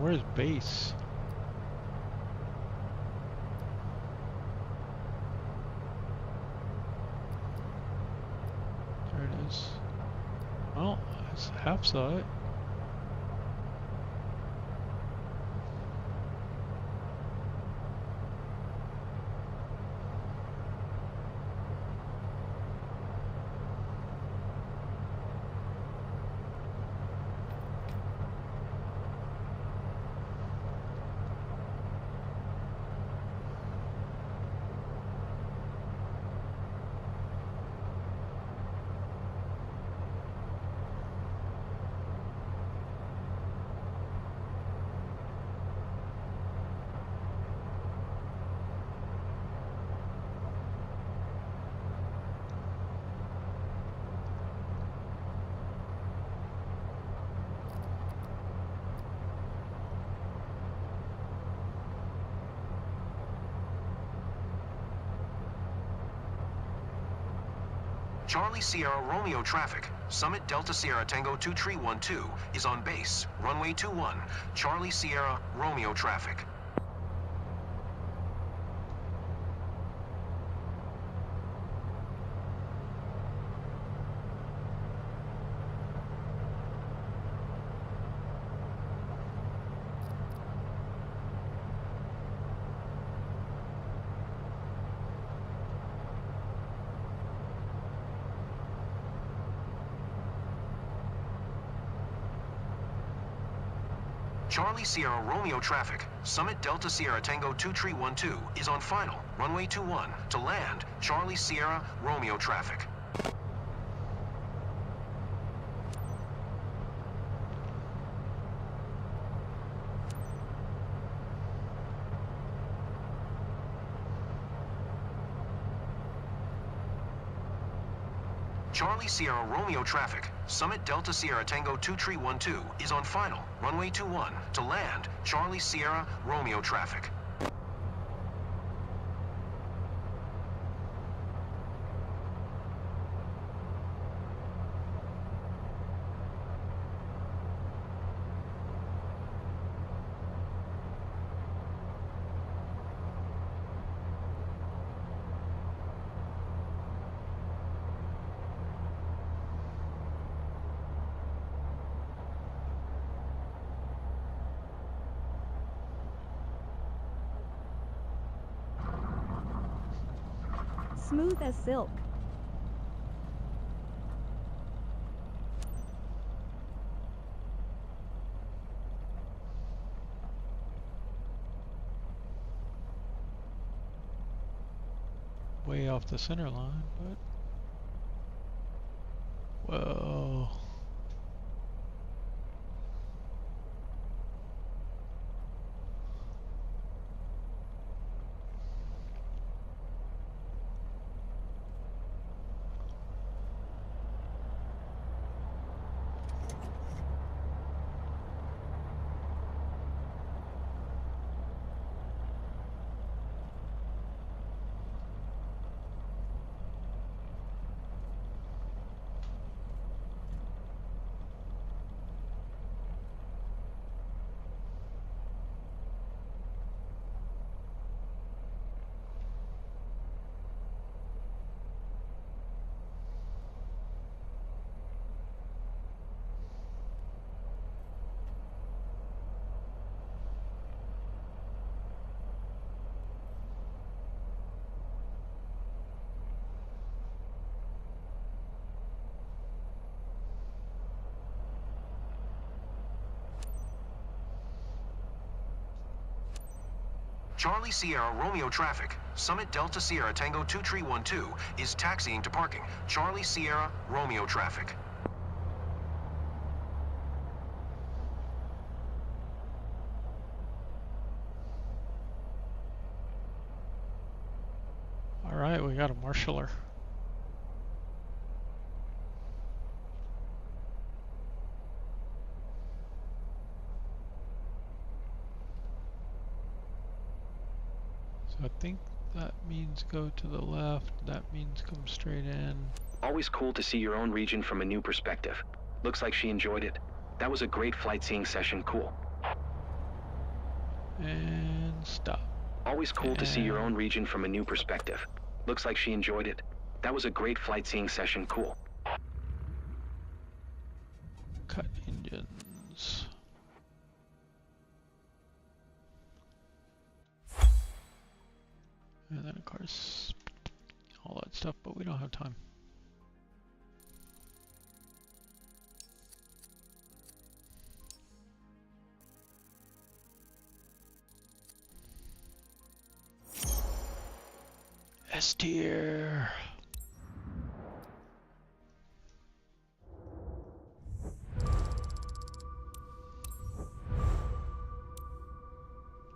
Where's base? There it is. Well, it's half saw it. Charlie Sierra Romeo traffic, Summit Delta Sierra Tango 2312 is on base, runway 21. Charlie Sierra Romeo traffic. Charlie Sierra Romeo traffic, Summit Delta Sierra Tango 2312 is on final, runway 21. To land, Charlie Sierra Romeo traffic. Charlie Sierra Romeo traffic, Summit Delta Sierra Tango 2312 is on final, runway 21. To land, Charlie Sierra Romeo traffic. Smooth as silk. Way off the center line, but whoa. Charlie Sierra Romeo traffic, Summit Delta Sierra Tango 2312 is taxiing to parking. Charlie Sierra Romeo traffic. All right, we got a marshaller. means go to the left. That means come straight in. Always cool to see your own region from a new perspective. Looks like she enjoyed it. That was a great flight seeing session, cool. And stop. Always cool to see your own region from a new perspective. Looks like she enjoyed it. That was a great flight seeing session, cool. Cut engines. And then of course, all that stuff, but we don't have time. S tier.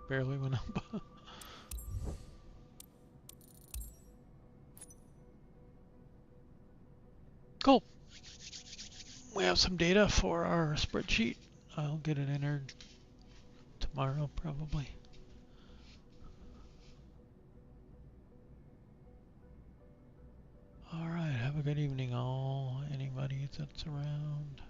Barely went up. Cool. We have some data for our spreadsheet. I'll get it entered tomorrow probably. All right, have a good evening all. Anybody that's around.